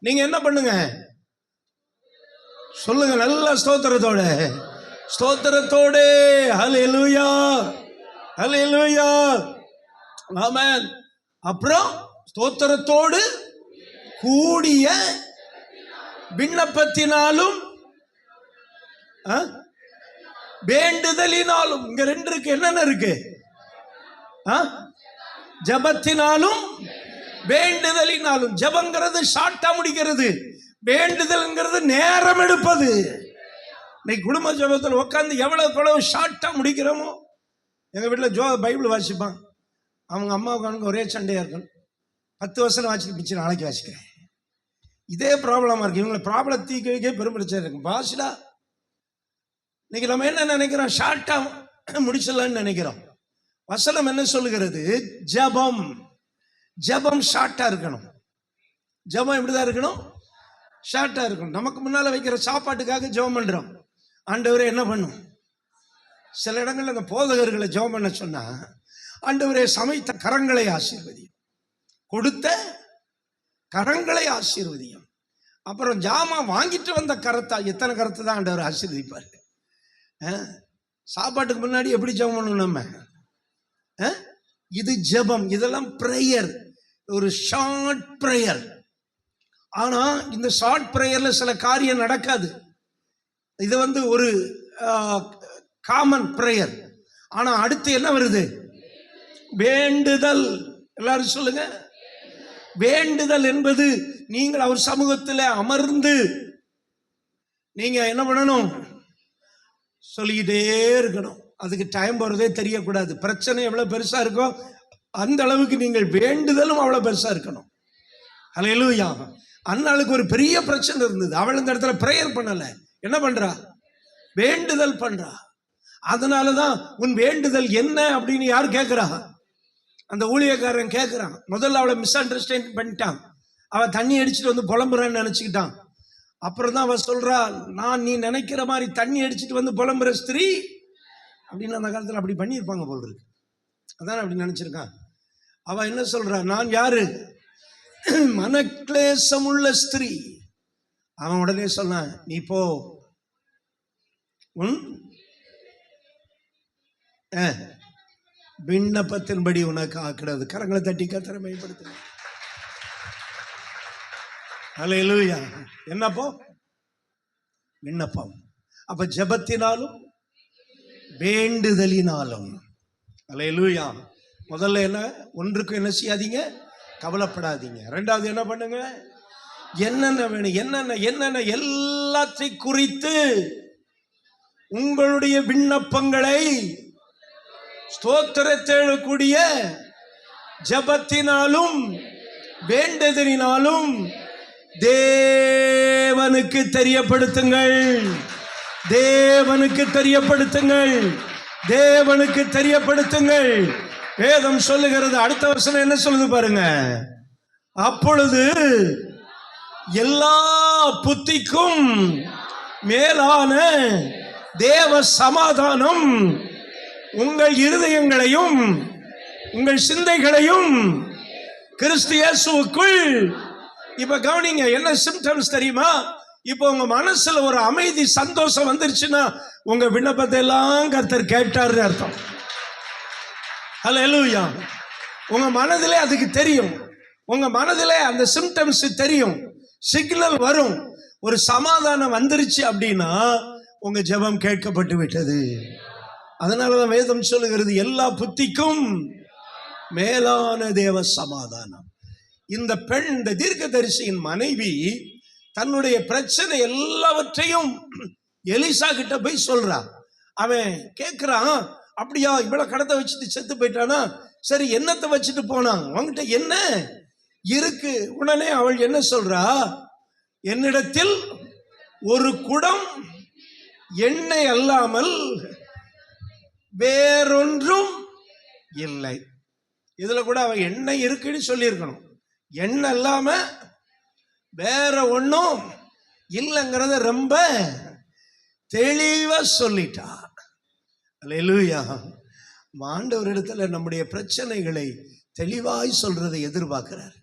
நீங்க என்ன பண்ணுங்க சொல்லுங்க, நல்ல ஸ்தோத்திரத்தோட ஹல்லேலூயா ஹல்லேலூயா ஆமென். அப்புறம் ஸ்தோத்திரத்தோடு கூடிய விண்ணப்பத்தினாலும் வேண்டுதலினாலும். இங்க 2 இருக்கு. என்னென்ன இருக்கு? ஜபத்தினாலும் வேண்டுதலினாலும். ஜபங்கிறது ஷார்ட்டா முடிக்கிறது, வேண்டுதல்ங்கிறது நேரம் எடுப்பது. இன்னைக்கு குடும்ப ஜபத்தில் உட்காந்து எவ்வளவு ஷார்ட்டா முடிக்கிறோமோ. எங்க வீட்டில் பைபிள் வாசிப்பான். அவங்க அம்மாவுக்கு ஒரே சண்டையா இருக்கும். 10 வருஷம் வாசிட்டு பிச்சு நாளைக்கு வாசிக்கிறேன். இதே ப்ராப்ளமா இருக்கு. இவங்களை ப்ராப்ளம் தீக்க வைக்க பெரும் பிரச்சனை இருக்கு. பாசிடா இன்னைக்கு நம்ம என்ன நினைக்கிறோம், ஷார்ட்டா முடிச்சிடலான்னு நினைக்கிறோம். வசனம் என்ன சொல்லுகிறது? ஜபம் ஷார்ட்டா இருக்கணும். ஜபம் எப்படிதான் இருக்கணும்? ஷார்ட்டா இருக்கணும். நமக்கு முன்னால வைக்கிற சாப்பாட்டுக்காக ஜெபம் பண்றோம். ஆண்டவரே என்ன பண்ணும்? சில இடங்கள்ல அந்த போதகர்களை ஜெபம் பண்ண சொன்னா, ஆண்டவரே சமைத்த கரங்களை ஆசீர்வதியும், கொடுத்த கரங்களை ஆசீர்வதியும். அப்புறம் ஜாமா வாங்கிட்டு வந்த கரத்தா, எத்தனை கரத்தை தான் ஆண்டவர் ஆசீர்வதிப்பார். சாப்பாட்டுக்கு முன்னாடி எப்படி ஜெபம் பண்ணணும் நம்ம? இது ஜெபம். இதெல்லாம் பிரேயர், ஒரு ஷார்ட் பிரேயர். ஆனா இந்த ஷார்ட் பிரேயர்ல சில காரியம் நடக்காது. இது ஒரு காமன் பிரேயர். ஆனா அடுத்து என்ன வருது? வேண்டுதல். எல்லாரும் சொல்லுங்க. வேண்டுதல் என்பது நீங்கள் அவர் சமூகத்தில் அமர்ந்து நீங்க என்ன பண்ணணும்? சொல்லிக்கிட்டே இருக்கணும். அதுக்கு டைம் போறதே தெரியக்கூடாது. பிரச்சனை எவ்வளவு பெருசா இருக்கோ அந்த அளவுக்கு நீங்கள் வேண்டுதலும் அவ்வளவு பெருசா இருக்கணும். ஹல்லேலூயா. அன்னாளுக்கு ஒரு பெரிய பிரச்சனை இருந்தது. அவள் இந்த இடத்துல பிரேயர் பண்ணல, என்ன பண்றா? வேண்டுதல் பண்றா. அதனாலதான் உன் வேண்டுதல் என்ன அப்படின்னு யார் கேட்கிறா? அந்த ஊழியக்காரன் கேட்கிறான். முதல்ல அவளை மிஸ் அண்டர்ஸ்டாண்ட் பண்ணிட்டான். அவள் தண்ணி அடிச்சுட்டு வந்து புலம்புறான்னு நினைச்சுக்கிட்டான். அப்புறம் தான் அவள் சொல்றா, நான் நீ நினைக்கிற மாதிரி தண்ணி அடிச்சுட்டு வந்து புலம்புற ஸ்திரீ அப்படின்னு அந்த காலத்தில் அப்படி பண்ணியிருப்பாங்க போல் இருக்கு. அதான் அப்படி நினைச்சிருக்கான். அவ என்ன சொல்றா? நான் யாரு? மனக்லேசம் உள்ள ஸ்திரீ. அவன் உடனே சொன்னான், நீ போ, உன் விண்ணப்பத்தின்படி உனக்கு ஆக்கிறது. கரங்களை தட்டி கர்த்தரை மேம்படுத்துங்க. அல்லேலூயா. என்னப்போ? விண்ணப்பம். அப்ப ஜெபத்தினாலும் வேண்டுதலினாலும். அல்லேலூயா. முதல்ல என்ன? ஒன்றுக்கு என்ன செய்யாதீங்க? கவலைப்படாதீங்க. ரெண்டாவது என்ன பண்ணுங்க? என்னென்ன வேணும், என்னென்ன எல்லாத்தை குறித்து உங்களுடைய விண்ணப்பங்களை ஸ்தோத்திரத்தேடக்கூடிய ஜெபத்தினாலும் வேண்டுதலினாலும் தேவனுக்கு தெரியப்படுத்துங்கள். தேவனுக்கு தெரியப்படுத்துங்கள். தேவனுக்கு தெரியப்படுத்துங்கள். வேதம் சொல்லுகிறது. அடுத்த வசனம் என்ன சொல்லுது பாருங்க. அப்பொழுது எல்லா புத்திக்கும் மேலான தேவ சமாதானம் உங்கள் இருதயங்களையும் உங்கள் சிந்தைகளையும் கிறிஸ்து இயேசுவுக்குள். இப்ப கவனிங்க, என்ன சிம்டம்ஸ் தெரியுமா? இப்போ உங்க மனசுல ஒரு அமைதி, சந்தோஷம் வந்துருச்சுன்னா உங்க விண்ணப்பத்தை எல்லாம் கர்த்தர் கேட்டாருன்னு அர்த்தம். அல்லேலூயா. உங்க மனதிலே அதுக்கு தெரியும். உங்க மனதிலே அந்த சிம்டம்ஸ் தெரியும், சிக்னல் வரும். ஒரு சமாதானம் வந்துருச்சு அப்படின்னா உங்க ஜெபம் கேட்கப்பட்டு விட்டது. அதனாலதான் வேதம் சொல்லுகிறது, எல்லா புத்திக்கும் மேலான தேவ சமாதானம். இந்த பெண், இந்த தீர்க்கதரிசியின் மனைவி, தன்னுடைய பிரச்சனை எல்லாவற்றையும் எலிசா கிட்ட போய் சொல்றா. அவன் கேட்கிறான், அப்படியா இவ்வளவு கடத்தை வச்சுட்டு செத்து போயிட்டானா? சரி, என்னத்தை வச்சுட்டு போனான்? அவங்கிட்ட என்ன இருக்கு? உடனே அவள் என்ன சொல்றா? என்னிடத்தில் ஒரு குடம் எண்ணெய் அல்லாமல் வேறொன்றும் இல்லை. இதுல கூட அவ எண்ணெய் இருக்குன்னு சொல்லியிருக்கணும். எண்ணெய் இல்லாம வேற ஒன்றும் இல்லைங்கிறத ரொம்ப தெளிவா சொல்லிட்டா. அல்லேலூயா. ஆண்டவரிடத்துல நம்முடைய பிரச்சனைகளை தெளிவாய் சொல்றதை எதிர்பார்க்கிறார்.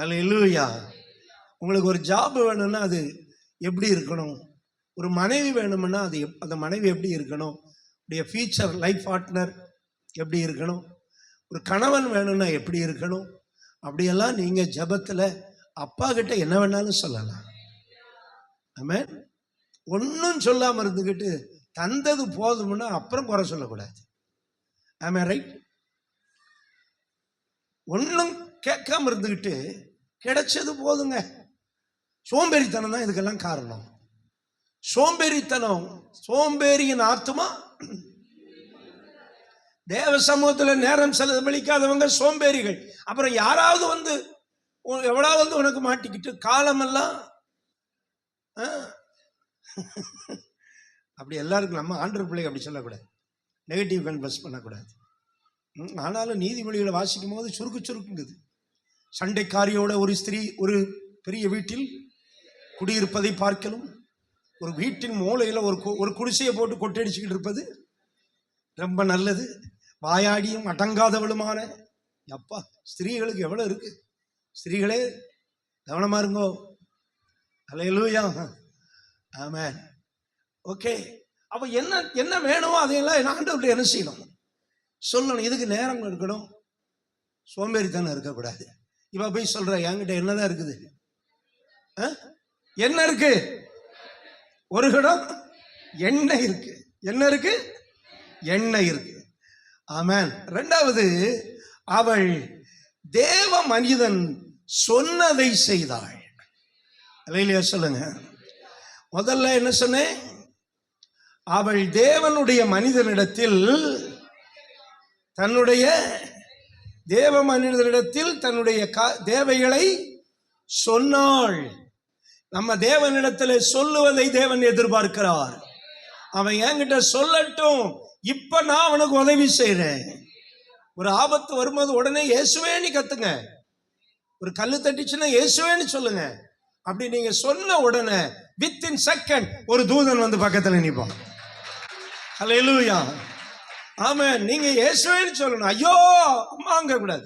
அல்லேலூயா. உங்களுக்கு ஒரு ஜாப் வேணும்னா அது எப்படி இருக்கணும்? ஒரு மனைவி வேணும்னா அது அந்த மனைவி எப்படி இருக்கணும்? உடைய ஃபியூச்சர் லைஃப் பார்ட்னர் எப்படி இருக்கணும்? ஒரு கணவன் வேணும்னா எப்படி இருக்கணும்? அப்படியெல்லாம் நீங்க ஜெபத்துல அப்பா கிட்ட என்ன வேணாலும் சொல்லலாம். ஆமென். ஒன்றும் சொல்லாம இருந்துக்கிட்டு தந்தது போதும்னா அப்புறம் குறை சொல்லக்கூடாது. ஆமென், ரைட்? ஒன்றும் கேட்காம இருந்துக்கிட்டு கிடைச்சது போதுங்க. சோம்பேறித்தனம் தான் இதுக்கெல்லாம் காரணம். சோம்பேறித்தனம், சோம்பேறியின் ஆத்துமா தேவ சமூகத்தில் நேரம் செலவழிக்காதவங்க சோம்பேறிகள். அப்புறம் யாராவது வந்து எவ்வளவு உனக்கு மாட்டிக்கிட்டு காலமெல்லாம் அப்படி எல்லாருக்கும் நம்ம ஆண்டவர் பிள்ளைங்க அப்படி சொல்லக்கூடாது, நெகட்டிவ் கன்வர்ஸ் பண்ணக்கூடாது. ஆனாலும் நீதிமொழிகளை வாசிக்கும் போது சுருக்குங்குது. சண்டைக்காரியோட ஒரு ஸ்திரீ ஒரு பெரிய வீட்டில் குடியிருப்பதை பார்க்கலும் ஒரு வீட்டின் மூலையில் ஒரு குடிசையை போட்டு கொட்டடிச்சுக்கிட்டு இருப்பது ரொம்ப நல்லது. வாயாடியும் அடங்காதவளுமான அப்பா ஸ்திரீகளுக்கு எவ்வளவு இருக்கு. ஸ்திரீகளே கவனமா இருங்கோ. அல்லேலூயா. ஆமென். ஓகே. அப்ப என்ன வேணுமோ அதையெல்லாம் ஆண்டவர்கிட்ட என்ன செய்யணும்? சொல்லணும். இதுக்கு நேரம் இருக்கணும், சோம்பேறித்தனம் இருக்கக்கூடாது. இப்ப போய் சொல்ற, என்கிட்ட என்னதான் இருக்குது? என்ன இருக்கு? ஒரு குடம் எண்ணெய் இருக்கு. என்ன இருக்கு? எண்ணெய் இருக்கு. ஆமென். இரண்டாவது, அவள் தேவ மனிதன் சொன்னதை செய்தாள். அல்லேலூயா சொல்லுங்க. முதல்ல என்ன சொன்னேன்? அவள் தேவனுடைய மனிதனிடத்தில் தன்னுடைய தேவைகளை சொன்னாள். நம்ம தேவனிடத்தில் சொல்லுவதை தேவன் எதிர்பார்க்கிறார். அவன் என்கிட்ட சொல்லட்டும், இப்ப நான் அவனுக்கு உதவி செய்யறேன். ஒரு ஆபத்து வரும்போது உடனே இயேசுவேன்னு கத்துங்க. ஒரு கல்லு தட்டிச்சுன்னா இயேசுவேன்னு சொல்லுங்க. அப்படி நீங்க சொன்ன உடனே வித்தின் செகண்ட் ஒரு தூதன் வந்து பக்கத்துல நிற்பான். அல்லேலூயா. ஆமென். நீங்க இயேசுவேன்னு சொல்லணும். ஐயோ அம்மாங்க கூடாது.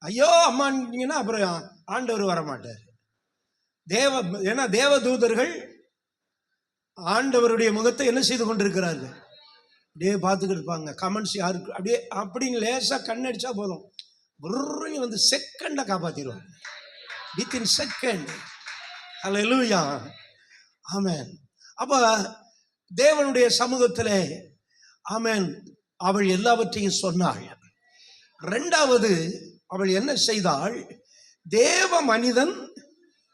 ஐயோ அம்மான்னீங்கன்னா அப்புறம் ஆண்டவர் வரமாட்டார். ஏன்னா தேவ தூதர்கள் ஆண்டவருடைய முகத்தை என்ன செய்து கொண்டிருக்கிறார்கள்? அப்படியே பார்த்துக்கிட்டு இருப்பாங்க. கமெண்ட்ஸ் யாருக்கு அப்படியே அப்படின்னு லேசா கண்ணடிச்சா போதும், புர்ருன்னு வந்து செகண்டை காப்பாத்திடுவாங்க. Within second. அல்லேலூயா, ஆமென். அப்ப தேவனுடைய சமூகத்திலே ஆமென் அவள் எல்லாவற்றையும் சொன்னாள். இரண்டாவது அவள் என்ன செய்தாள்? தேவ மனிதன்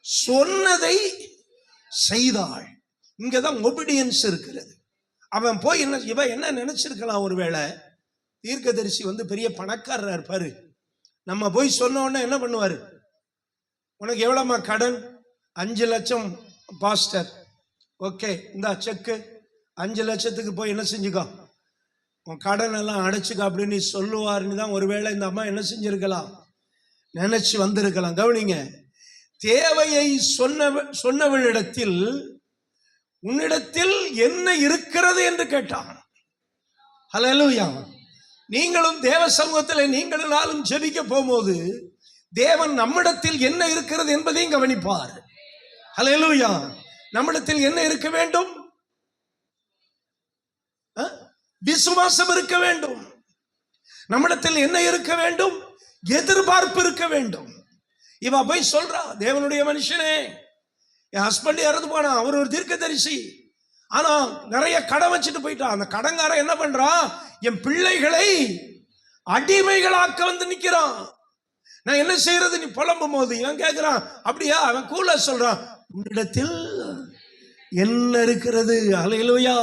சொன்னதை செய்தாள். இங்கதான் ஒபீடியன்ஸ் இருக்கிறது. அவன் போய் இவன் என்ன நினைச்சிருக்கலாம், ஒருவேளை தீர்க்கதரிசி வந்து பெரிய பணக்காரரா இருப்பாரு, நம்ம போய் சொன்ன உடனே என்ன பண்ணுவாரு? உனக்கு எவ்வளவுமா கடன்? 5 லட்சம் பாஸ்டர். ஓகே, இந்த செக்கு 5 லட்சத்துக்கு போய் என்ன செஞ்சுக்கோ, உன் கடன் எல்லாம் அடைச்சுக்க அப்படின்னு சொல்லுவாருன்னு தான் ஒருவேளை இந்த அம்மா என்ன செஞ்சிருக்கலாம், நினைச்சு வந்திருக்கலாம். கவனிங்க, தேவையை சொன்னவளிடத்தில் உன்னிடத்தில் என்ன இருக்கிறது என்று கேட்டான். ஹல்லேலூயா. நீங்களும் தேவ சமூகத்தில் நீங்களும் நாளும் ஜெபிக்க போகும்போது தேவன் நம்மிடத்தில் என்ன இருக்கிறது என்பதையும் கவனிப்பார். ஹல்லேலூயா. நம்மிடத்தில் என்ன இருக்க வேண்டும்? விசுவாசம் இருக்க வேண்டும். நம்மிடத்தில் என்ன இருக்க வேண்டும்? எதிர்பார்ப்பு இருக்க வேண்டும். இவ போய் சொல்றா, தேவனுடைய மனுஷனே, என் ஹஸ்பண்ட் இறந்து போனா, அவர் ஒரு தீர்க்கதரிசி, ஆனா நிறைய கடன் வச்சுட்டு போயிட்டான். அந்த கடன்காரன் என்ன பண்றான்? என் பிள்ளைகளை அடிமைகளாக்க வந்து நிக்கிறான். நான் என்ன செய்யறது? நீ புலம்பும் போது இவன் கேட்கிறான், அப்படியா? அவன் கூல சொல்றான், உன்னிடத்தில் என்ன இருக்கிறது? அல்லேலூயா.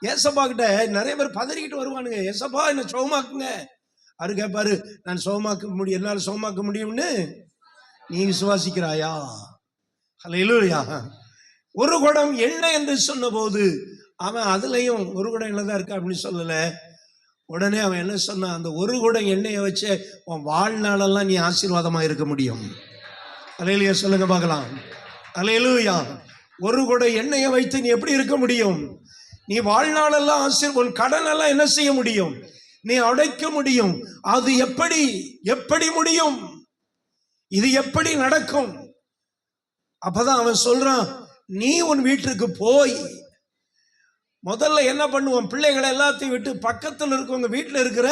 ஏசப்பா கிட்ட நிறைய பேர் பதறிக்கிட்டு வருவானுங்க, ஏசப்பா என்ன சுகமாக்குங்க. அவரு கேட்பாரு, நான் சுகமாக்க முடியும், என்னால சுகமாக்க முடியும்னு நீ விசுவாசிக்கிறாயா? அல்லேலூயா. ஒரு குடம் எண்ணெய் என்று சொன்ன போது அவன் அதுலயும் ஒரு குடம் எண்ணெய் தான் இருக்கா அப்படின்னு சொல்லல. உடனே அவன் என்ன சொன்னான்? அந்த ஒரு குடம் எண்ணெயை வச்சு உன் வாழ்நாளெல்லாம் நீ ஆசீர்வாதமா இருக்க முடியும். அல்லேலூயா சொல்லுங்க பார்க்கலாம். அல்லேலூயா. ஒரு குடம் எண்ணெயை வைத்து நீ எப்படி இருக்க முடியும்? நீ வாழ்நாளெல்லாம் உன் கடன் எல்லாம் என்ன செய்ய முடியும்? நீ அடைக்க முடியும். அது எப்படி முடியும்? இது எப்படி நடக்கும்? அப்பதான் அவன் சொல்றான், நீ உன் வீட்டுக்கு போய் முதல்ல என்ன பண்ணுவோம்? பிள்ளைகளை எல்லாத்தையும் விட்டு பக்கத்தில் இருக்கவங்க வீட்டில் இருக்கிற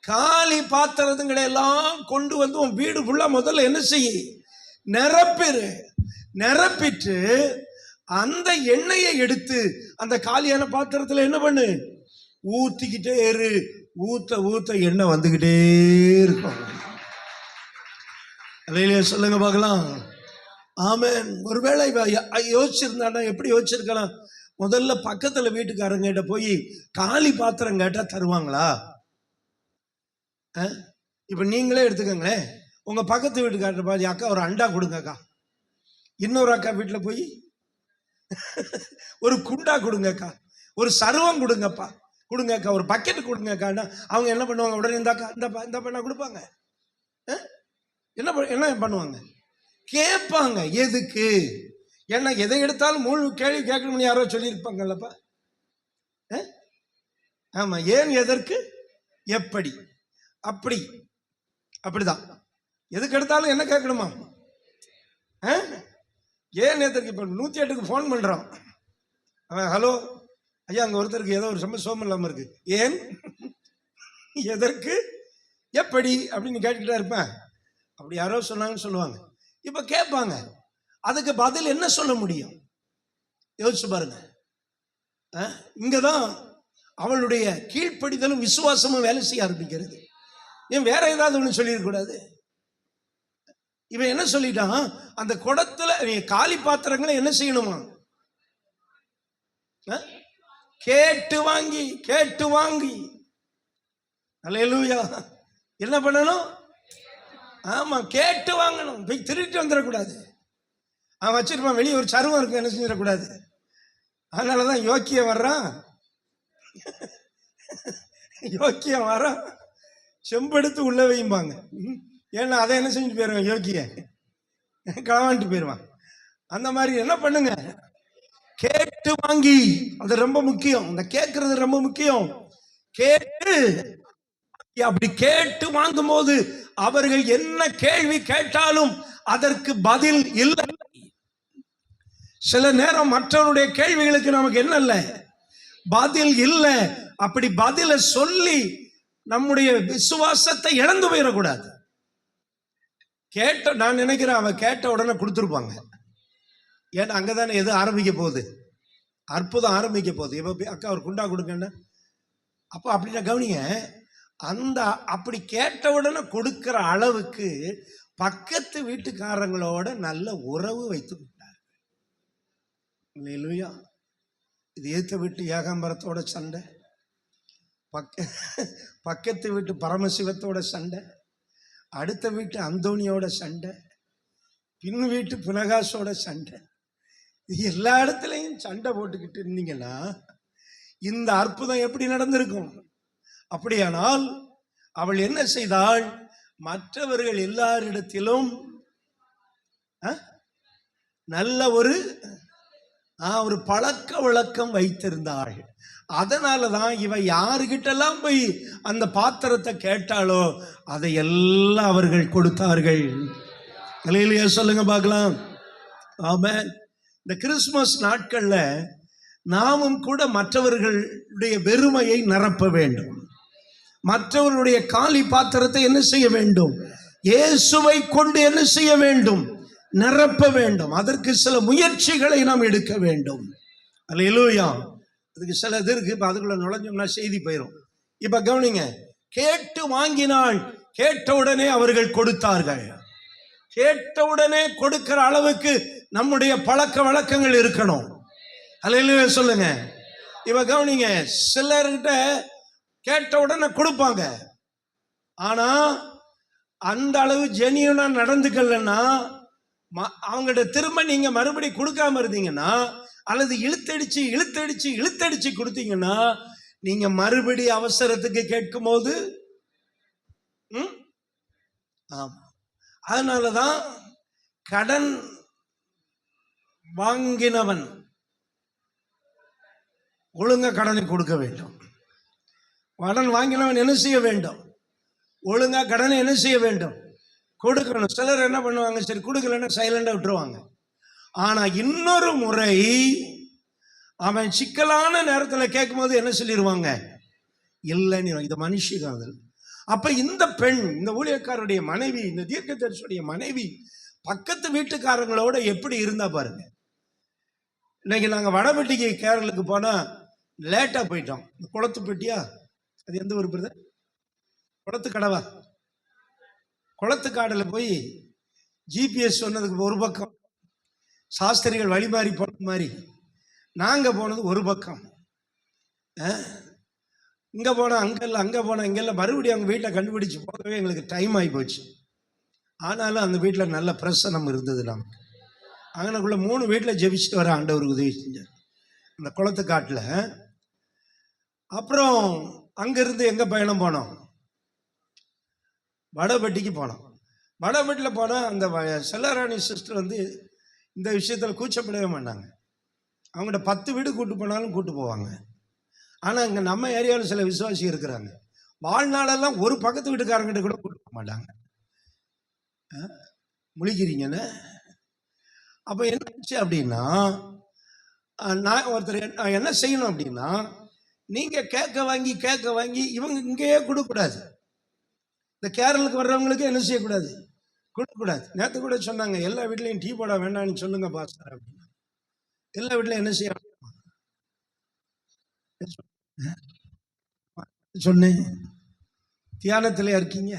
காலி பாத்திரங்களை எல்லாம் கொண்டு வந்து உன் வீடு ஃபுல்லா முதல்ல என்ன செய்ய? நிரப்பிட்டு அந்த எண்ணெயை எடுத்து அந்த காலியான பாத்திரத்தில் என்ன பண்ணு? ஊத்திக்கிட்டே இரு. ஊத்த எண்ணெய் வந்துகிட்டே இருக்கும். அல்லேலூயா சொல்லுங்க பார்க்கலாம். ஆமென். ஒருவேளை யோசிச்சிருந்தானா எப்படி யோசிச்சிருக்கலாம்? முதல்ல பக்கத்துல வீட்டுக்காரங்கிட்ட போய் காலி பாத்திரம் கேட்டா தருவாங்களா? இப்ப நீங்களே எடுத்துக்கங்களேன், உங்க பக்கத்து வீட்டுக்காரர் பாதி, அக்கா ஒரு அண்டா கொடுங்கக்கா. இன்னொரு அக்கா வீட்டுல போய் ஒரு குண்டா கொடுங்கக்கா, ஒரு சர்வம் கொடுங்கப்பா, கொடுங்கக்கா, ஒரு பக்கெட் கொடுங்கக்கா. அவங்க என்ன பண்ணுவாங்க? உடனே இந்த பண்ணா கொடுப்பாங்க. என்ன பண்ணுவாங்க? கேட்பாங்க. எதுக்கு? ஏன்னா எதை எடுத்தாலும் மூணு கேள்வி கேட்கணும்னு யாரோ சொல்லியிருப்பாங்கல்லப்பா. ஆமா, ஏன், எதற்கு, எப்படி, அப்படிதான். எதுக்கு எடுத்தாலும் என்ன கேட்கணுமா? ஏன், எதற்கு? இப்ப 108க்கு போன் பண்றான் அவன். ஹலோ ஐயா, அங்க ஒருத்தருக்கு ஏதோ ஒரு சோகம் இல்லாம இருக்கு, ஏன், எதற்கு, எப்படி அப்படின்னு கேட்டுக்கிட்டா இருப்பேன். அப்படி யாரோ சொன்னாங்கன்னு சொல்லுவாங்க. இப்ப கேட்பாங்க, அதுக்கு பதில் என்ன சொல்ல முடியும்? யோசிச்சு பாருங்க. இங்கதான் அவளுடைய கீழ்ப்படிதலும் விசுவாசமும் வேலை செய்ய ஆரம்பிக்கிறது. ஏன் வேற ஏதாவது ஒண்ணு சொல்லிடக்கூடாது? இவன் என்ன சொல்லிட்டான்? அந்த குடத்துல காலி பாத்திரங்களை என்ன செய்யணுமா? கேட்டு வாங்கி. அல்லேலூயா. என்ன பண்ணணும்? ஆமா, கேட்டு வாங்கணும். போய் திருட்டு வந்துடக்கூடாது. அவன் வச்சிருப்பான் வெளியே ஒரு சருவம் இருக்கு, என்ன செஞ்சிடக்கூடாது. அதனாலதான் யோக்கியம் வர்றான், செம்பெடுத்து உள்ள வையும்பாங்க. ஏன்னா அதை என்ன செஞ்சுட்டு போயிடுவான், யோக்கிய களவான்ட்டு போயிடுவான். அந்த மாதிரி என்ன பண்ணுங்க? கேட்டு வாங்கி. அது ரொம்ப முக்கியம். அந்த கேட்கறது ரொம்ப முக்கியம். கேட்டு, அப்படி கேட்டு வாங்கும் போது அவர்கள் என்ன கேள்வி கேட்டாலும் அதற்கு பதில் இல்லை. சில நேரம் மற்றவருடைய கேள்விகளுக்கு நமக்கு என்ன இல்லை, பதில் இல்லை. அப்படி பதில சொல்லி நம்முடைய விசுவாசத்தை இழந்து போயிடக்கூடாது. நான் நினைக்கிறேன் அவன் கேட்ட உடனே கொடுத்துருப்பாங்க. ஏன்னா அங்கதானே எது ஆரம்பிக்க போகுது, அற்புதம் ஆரம்பிக்க போகுது. இப்ப அக்கா ஒரு குண்டா கொடுக்கன்னு அப்போ அப்படின்னா கவனிங்க, அந்த அப்படி கேட்ட உடனே கொடுக்கிற அளவுக்கு பக்கத்து வீட்டுக்காரங்களோட நல்ல உறவு வைத்து கொண்டார். இல்லையா? இது ஏத்த வீட்டு ஏகாம்பரத்தோட சண்டை, பக்கத்து வீட்டு பரமசிவத்தோட சண்டை, அடுத்த வீட்டு அந்தோனியோட சண்டை, பின் வீட்டு புனகாசோட சண்டை, எல்லா இடத்துலையும் சண்டை போட்டுக்கிட்டு இருந்தீங்கன்னா இந்த அற்புதம் எப்படி நடந்திருக்கும்? அப்படியானால் அவள் என்ன செய்தாள்? மற்றவர்கள் எல்லாரிடத்திலும் நல்ல ஒரு பழக்க வழக்கம் வைத்திருந்தாள். அதனாலதான் இவ யாருகிட்டெல்லாம் போய் அந்த பாத்திரத்தை கேட்டாலோ அதை எல்லாம் அவர்கள் கொடுத்தார்கள். அல்லேலூயா சொல்லுங்க பார்க்கலாம். ஆமென். இந்த கிறிஸ்துமஸ் நாட்கள்ல நாமும் கூட மற்றவர்களுடைய வெறுமையை நிரப்ப வேண்டும். மற்றவர்களுடைய காலி பாத்திரத்தை என்ன செய்ய வேண்டும்? இயேசுவை கொண்டு என்ன செய்ய வேண்டும்? நிரப்ப வேண்டும். அதற்கு சில முயற்சிகளை நாம் எடுக்க வேண்டும். அல்லேலூயா. அதுக்கு சில இது இருக்கு. இப்ப அதுக்குள்ள நுழைஞ்சோம்னா செய்தி போயிடும். இப்ப கவனிங்க, கேட்டு வாங்கினாள். கேட்ட உடனே அவர்கள் கொடுத்தார்கள். கேட்டவுடனே கொடுக்கிற அளவுக்கு நம்முடைய பழக்க வழக்கங்கள் இருக்கணும். அல்லேலூயா சொல்லுங்க. இவ கவனிங்க, சிலர்கிட்ட கேட்ட உடனே கொடுப்பாங்க. ஆனா அந்த அளவு ஜெனியூனா நடந்துக்கலன்னா, அவங்ககிட்ட திரும்ப நீங்க மறுபடியும் கொடுக்காம இருந்தீங்கன்னா, அல்லது இழுத்தடிச்சு இழுத்தடிச்சு இழுத்தடிச்சு கொடுத்தீங்கன்னா, நீங்க மறுபடி அவசரத்துக்கு கேட்கும் போது ஆமா. அதனாலதான் கடன் வாங்கினவன் ஒழுங்கா கடனை கொடுக்க வேண்டும். கடன் வாங்கினவன் என்ன செய்ய வேண்டும்? ஒழுங்கா கடனை என்ன செய்ய வேண்டும்? கொடுக்கணும். சிலர் என்ன பண்ணுவாங்க, சரி கொடுக்கலன்னா சைலண்டா விட்டுருவாங்க. ஆனா இன்னொரு முறை அவன் சிக்கலான நேரத்தில் கேட்கும் போது என்ன சொல்லிடுவாங்க? இல்லைன்னு. இது மனுஷகாதல். அப்ப இந்த பெண், இந்த ஊழியக்காரருடைய மனைவி, இந்த தீர்க்கதரிசியுடைய மனைவி பக்கத்து வீட்டுக்காரங்களோட எப்படி இருந்தா பாருங்க. இன்னைக்கு நாங்க வடபெட்டிக்கு கேரளுக்கு போனா லேட்டா போயிட்டோம். குளத்து பெட்டியா, அது எந்த ஊர் பிரதர்? குளத்து கடவா? குளத்து போய் ஜிபிஎஸ் சொன்னதுக்கு ஒரு பக்கம், சாஸ்திரிகள் வழி மாறி போன மாதிரி நாங்க போனது ஒரு பக்கம். இங்க போனா அங்க இல்லை, அங்க போனா இங்க இல்லை, மறுபடியும் அவங்க வீட்டை கண்டுபிடிச்சு போகவே எங்களுக்கு டைம் ஆகி போச்சு. ஆனாலும் அந்த வீட்டில் நல்ல பிரசனம் இருந்தது. நமக்கு அங்கனக்குள்ள 3 வீட்டில் ஜெபிச்சுட்டு வர ஆண்டவர் உதவி செஞ்சார் அந்த குளத்து காட்டில். அப்புறம் அங்கிருந்து எங்க பயணம் போனோம்? வடபெட்டிக்கு போனோம். வடபெட்டியில் போனால் அந்த செல்லராணி சிஸ்டர் வந்து இந்த விஷயத்தில் கூச்சப்படவே மாட்டாங்க. அவங்கள்ட்ட 10 வீடு கூட்டு போனாலும் கூட்டு போவாங்க. ஆனால் இங்கே நம்ம ஏரியாவில் சில விசுவாசி இருக்கிறாங்க, வாழ்நாளெல்லாம் ஒரு பக்கத்து வீட்டுக்காரங்கிட்ட கூட கூட்டு போக மாட்டாங்க. முழிக்கிறீங்கன்னு. அப்போ என்ன அப்படின்னா, நான் ஒருத்தர் என்ன செய்யணும் அப்படின்னா, நீங்கள் கேட்க வாங்கி இவங்க இங்கேயே கொடுக்கக்கூடாது. இந்த கேரளுக்கு வர்றவங்களுக்கு என்ன செய்யக்கூடாது? கொடுக்கக்கூடாது. நேற்று கூட சொன்னாங்க, எல்லா வீட்லையும் டீ போட வேண்டாம்னு சொல்லுங்க பாஸ்டர் அப்படின்னா. எல்லா வீட்லையும் என்ன செய்ய சொன்னேன்? தியானத்தில் இருக்கீங்க.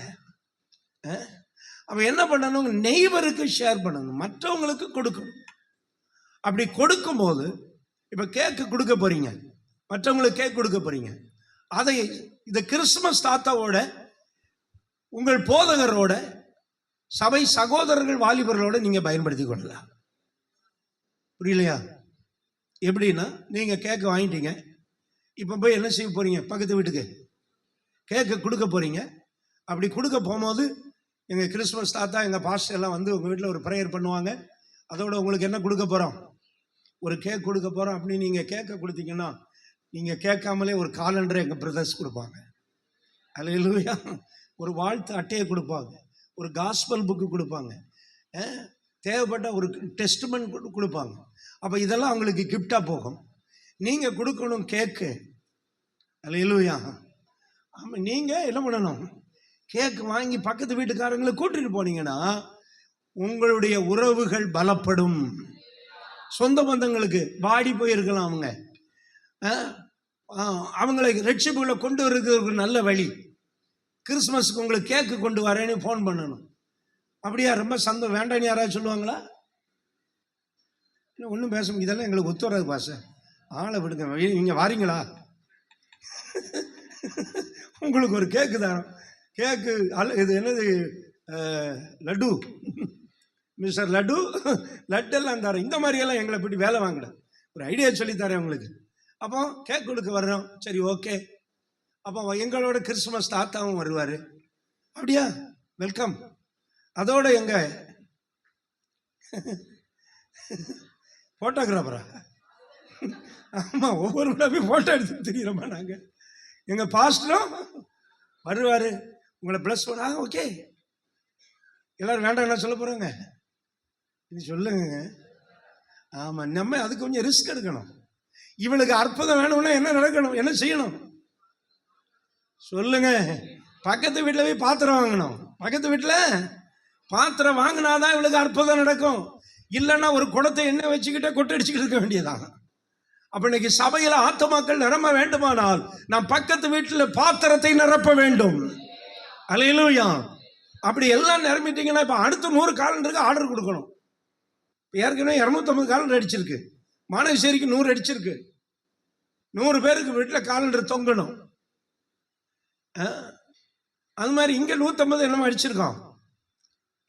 அப்ப என்ன பண்ணணும்? நெய்பருக்கு ஷேர் பண்ணணும், மற்றவங்களுக்கு கொடுக்கணும். அப்படி கொடுக்கும் போது, இப்ப கேக்கு கொடுக்க போறீங்க, மற்றவங்களுக்கு கேக் கொடுக்க போறீங்க, அதை இந்த கிறிஸ்துமஸ் தாத்தாவோட, உங்கள் போதகரோட, சபை சகோதரர்கள் வாலிபர்களோட நீங்க பயன்படுத்தி கொள்ளலாம். புரியலையா? எப்படின்னா, நீங்க கேக்கு வாங்கிட்டீங்க, இப்ப போய் என்ன செய்ய போறீங்க? பக்கத்து வீட்டுக்கு கேக்கு கொடுக்க போறீங்க. அப்படி கொடுக்க போகும்போது, எங்க கிறிஸ்துமஸ் தாத்தா, எங்க பாஸ்டர் எல்லாம் வந்து உங்க வீட்டில் ஒரு ப்ரேயர் பண்ணுவாங்க. அதோட உங்களுக்கு என்ன கொடுக்க போறோம்? ஒரு கேக் கொடுக்க போறோம். அப்படி நீங்க கேக்க கொடுத்தீங்கன்னா, நீங்க கேட்காமலே ஒரு காலண்டரை எங்க பிரதர்ஸ் கொடுப்பாங்க. அல்லேலூயா. ஒரு வாழ்த்து அட்டையை கொடுப்பாங்க, ஒரு காஸ்பல் புக்கு கொடுப்பாங்க, தேவைப்பட்ட ஒரு டெஸ்ட்மெண்ட் கொடுப்பாங்க. அப்போ இதெல்லாம் அவங்களுக்கு கிஃப்டாக போகும். நீங்கள் கொடுக்கணும் கேக்கு. அல்லேலூயா. ஆமாம், நீங்கள் என்ன பண்ணணும்? கேக்கு வாங்கி பக்கத்து வீட்டுக்காரங்களை கூட்டிட்டு போனீங்கன்னா உங்களுடைய உறவுகள் பலப்படும். சொந்த பந்தங்களுக்கு வாடி போயிருக்கலாம், அவங்க அவங்களை ரட்சிப்புகளை கொண்டு வர்றதுக்கு நல்ல வழி. கிறிஸ்மஸுக்கு உங்களுக்கு கேக்கு கொண்டு வரேன்னு ஃபோன் பண்ணணும். அப்படியா? ரொம்ப சந்தோஷம். வேண்டான்னு யாராவது சொல்லுவாங்களா? ஒன்றும் பேச முடியும். இதெல்லாம் எங்களுக்கு ஒத்து வராது பாச, ஆளை விடுங்க. நீங்கள் வாரீங்களா? உங்களுக்கு ஒரு கேக்கு தரோம். கேக்கு இது என்னது, லட்டு, மிஸ்டர் லட்டு, லட்டெல்லாம் தரேன். இந்த மாதிரியெல்லாம் எங்களை போய் வேலை வாங்கல, ஒரு ஐடியா சொல்லித்தரேன் உங்களுக்கு. அப்போ கேக் கொடுக்க வர்றோம், சரி ஓகே. அப்போ எங்களோட கிறிஸ்துமஸ் தாத்தாவும் வருவார். அப்படியா? வெல்கம். அதோட எங்க போட்டோகிராஃபரா? ஆமாம், ஒவ்வொரு விழாவையும் ஃபோட்டோ எடுத்து தெரியுறோமா நாங்கள். எங்கள் பாஸ்டரும் வருவார், உங்களை ப்ளஸ் பண்ண. ஓகே, எல்லோரும் வேண்டாம் என்ன சொல்ல போகிறாங்க? இது சொல்லுங்க. ஆமாம், நம்ம அதுக்கு கொஞ்சம் ரிஸ்க் எடுக்கணும். இவளுக்கு அற்புதம் வேணும்னா என்ன நடக்கணும், என்ன செய்யணும் சொல்லுங்க? பக்கத்து வீட்டில் போய் பாத்திரம் வாங்கணும். பக்கத்து வீட்டில் பாத்திரம் வாங்கினாதான் இவளுக்கு அற்புதம் நடக்கும். இல்லைன்னா ஒரு குடத்தை எண்ணெய் வச்சுக்கிட்டே கொட்டடிச்சுக்கிட்டு இருக்க வேண்டியதான். அப்ப இன்னைக்கு சபையில் ஆத்துமாக்கள் நிரம்ப வேண்டுமானால் நாம் பக்கத்து வீட்டில் பாத்திரத்தை நிரப்ப வேண்டும். அல்லேலூயா. அப்படி எல்லாம் நிரம்பிட்டீங்கன்னா இப்போ அடுத்த 100 காலண்டருக்கு ஆர்டர் கொடுக்கணும். ஏற்கனவே 250 காலண்டர் அடிச்சிருக்கு, மானேஸ்வரிக்கு 100 அடிச்சிருக்கு. 100 பேருக்கு வீட்டில் காலண்டர் தொங்கணும். அது மாதிரி இங்கே 150 என்னமோ அடிச்சிருக்கோம்.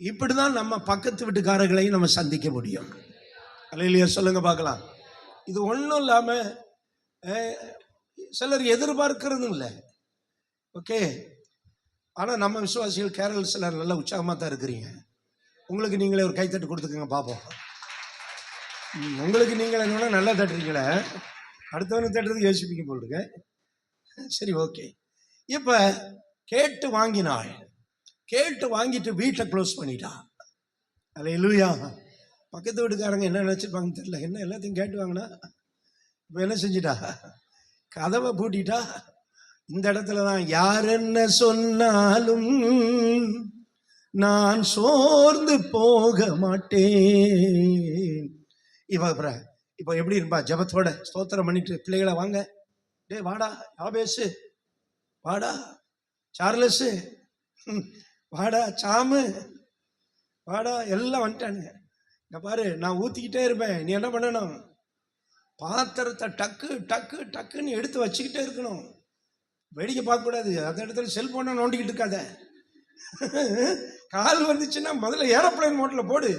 இப்படிதான் நம்ம பக்கத்து வீட்டுக்காரர்களையும் நம்ம சந்திக்க முடியும். அல்லேலூயா சொல்லுங்க பார்க்கலாம். இது ஒன்றும் இல்லாமல் சிலர் எதிர்பார்க்கறதும் இல்லை. ஓகே, ஆனால் நம்ம விசுவாசிகள் கேரள சிலர் நல்லா உற்சாகமாக தான் இருக்கிறீங்க. உங்களுக்கு நீங்களே ஒரு கைத்தட்டு கொடுத்துக்கங்க பார்ப்போம். உங்களுக்கு நீங்களே என்னன்னா நல்லா தட்டுறீங்களே, அடுத்தவனுக்கு தட்டுறதுக்கு யோசிப்பீங்க போல் இருக்கு. சரி ஓகே. இப்போ கேட்டு வாங்கினாள், கேட்டு வாங்கிட்டு வீட்டை க்ளோஸ் பண்ணிட்டா. அல்லேலூயா. பக்கத்து வீட்டுக்காரங்க என்ன நினச்சிருப்பாங்கன்னு தெரியல. என்ன எல்லாத்தையும் கேட்டு வாங்கினா இப்போ என்ன செஞ்சிட்டா? கதவை பூட்டிட்டா. இந்த இடத்துல தான் யார் என்ன சொன்னாலும் நான் சோர்ந்து போக மாட்டேன். இப்போ எப்படி இருப்பா? ஜபத்தோட ஸ்தோத்திரம் பண்ணிட்டு பிள்ளைகளை வாங்க, டே வாடா யாபேசு, வாடா சார்லஸு, வாடா சாமு, வாடா, எல்லாம் வந்துட்டானுங்க. இங்க பாரு, நான் ஊற்றிக்கிட்டே இருப்பேன், நீ என்ன பண்ணணும்? பாத்திரத்தை டக்கு டக்கு டக்குன்னு எடுத்து வச்சுக்கிட்டே இருக்கணும். வேடிக்கை பார்க்கக்கூடாது. அந்த இடத்துல செல்போனை நோண்டிக்கிட்டு இருக்காத. கால் வந்துச்சுன்னா முதல்ல ஏரோப்ளைன் மோட்டில் போடு,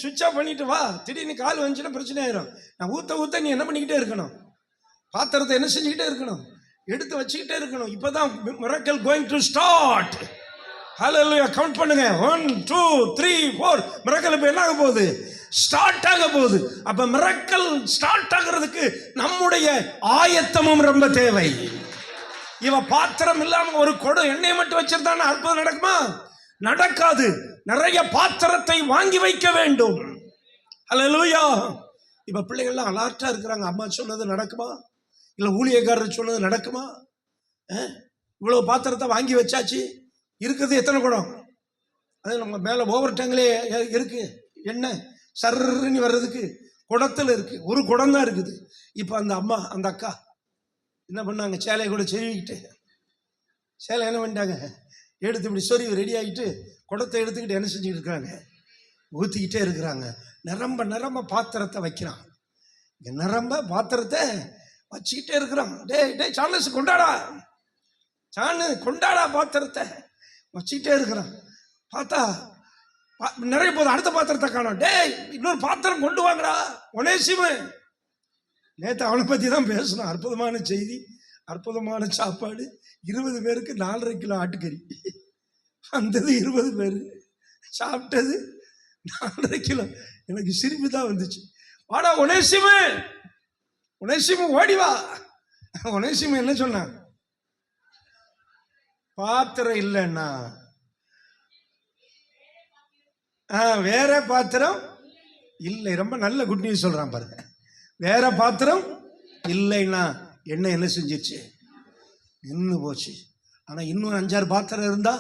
சுவிட்ச் ஆஃப் பண்ணிட்டு வா. திடீர்னு கால் வந்துச்சுன்னா பிரச்சனை ஆயிரும். நான் ஊற்ற நீ என்ன பண்ணிக்கிட்டே இருக்கணும்? பாத்திரத்தை என்ன செஞ்சுக்கிட்டே இருக்கணும்? எடுத்து வச்சுக்கிட்டே இருக்கணும். இப்போதான் miracle going to start. Hallelujah. Count பண்ணுங்க. 1 2 3 4. மிரக்கல் இப்போ என்ன ஆக போகுது? ஸ்டார்ட் ஆக போகுது. அப்ப மிரக்கல் ஸ்டார்ட் ஆகிறதுக்கு நம்முடைய ஆயத்தமும் ரொம்ப தேவை. இவ பாத்திரம் இல்லாம ஒரு குடம் எண்ணெய் மட்டும் வச்சிருந்தானா அற்புதம் நடக்குமா? நடக்காது. நிறைய பாத்திரத்தை வாங்கி வைக்க வேண்டும். ஹல்லேலூயா. இப்ப பிள்ளைகள்லாம் அலர்ட்டா இருக்கிறாங்க. அம்மா சொன்னது நடக்குமா? இல்ல ஊழியக்காரர் சொன்னது நடக்குமா? இவ்வளவு பாத்திரத்தை வாங்கி வச்சாச்சு. இருக்குது எத்தனை குடம்? அது நம்ம மேலே ஓவர் டேங்க்லே இருக்கு. என்ன சர்ன்னு வர்றதுக்கு குடத்தில் இருக்கு. ஒரு குடம் தான் இருக்குது. இப்போ அந்த அம்மா அந்த அக்கா என்ன பண்ணாங்க? சேலையை கூட செருவிக்கிட்டு, சேலை என்ன பண்ணிட்டாங்க? எடுத்து இப்படி சொருவி ரெடி ஆகிட்டு குடத்தை எடுத்துக்கிட்டு என்ன செஞ்சுக்கிட்டு இருக்கிறாங்க? ஊற்றிக்கிட்டே இருக்கிறாங்க. நிரம்ப நிரம்ப பாத்திரத்தை வைக்கிறான். நிரம்ப பாத்திரத்தை வச்சுக்கிட்டே இருக்கிறான். டே சார்லஸ் கொண்டாடா, சாணு கொண்டாடா, பாத்திரத்தை வச்சுக்கிட்டே இருக்கிறான். பார்த்தா நிறைய போதும். அடுத்த பாத்திரத்தை காணோம். டேய் இன்னொரு பாத்திரம் கொண்டு வாங்கடா ஒனேசிமு. நேற்று அவனை பற்றி தான் பேசணும். அற்புதமான செய்தி, அற்புதமான சாப்பாடு. 20 பேருக்கு 4.5 கிலோ ஆட்டுக்கறி வந்தது. 20 பேர் சாப்பிட்டது 4.5 கிலோ. எனக்கு சிரிப்பு தான் வந்துச்சு. வாடா ஒனேசிமு, ஒனேசிமு ஓடி வா. ஒனேசிமு என்ன சொன்னான்? பாத்திரம் இல்லைன்னா வேற பாத்திரம் இல்லை. ரொம்ப நல்ல குட் நியூஸ் சொல்றான் பாருங்க. வேற பாத்திரம் இல்லைன்னா என்ன செஞ்சிருச்சு? நின்று போச்சு. ஆனா இன்னும் 5-6 பாத்திரம் இருந்தா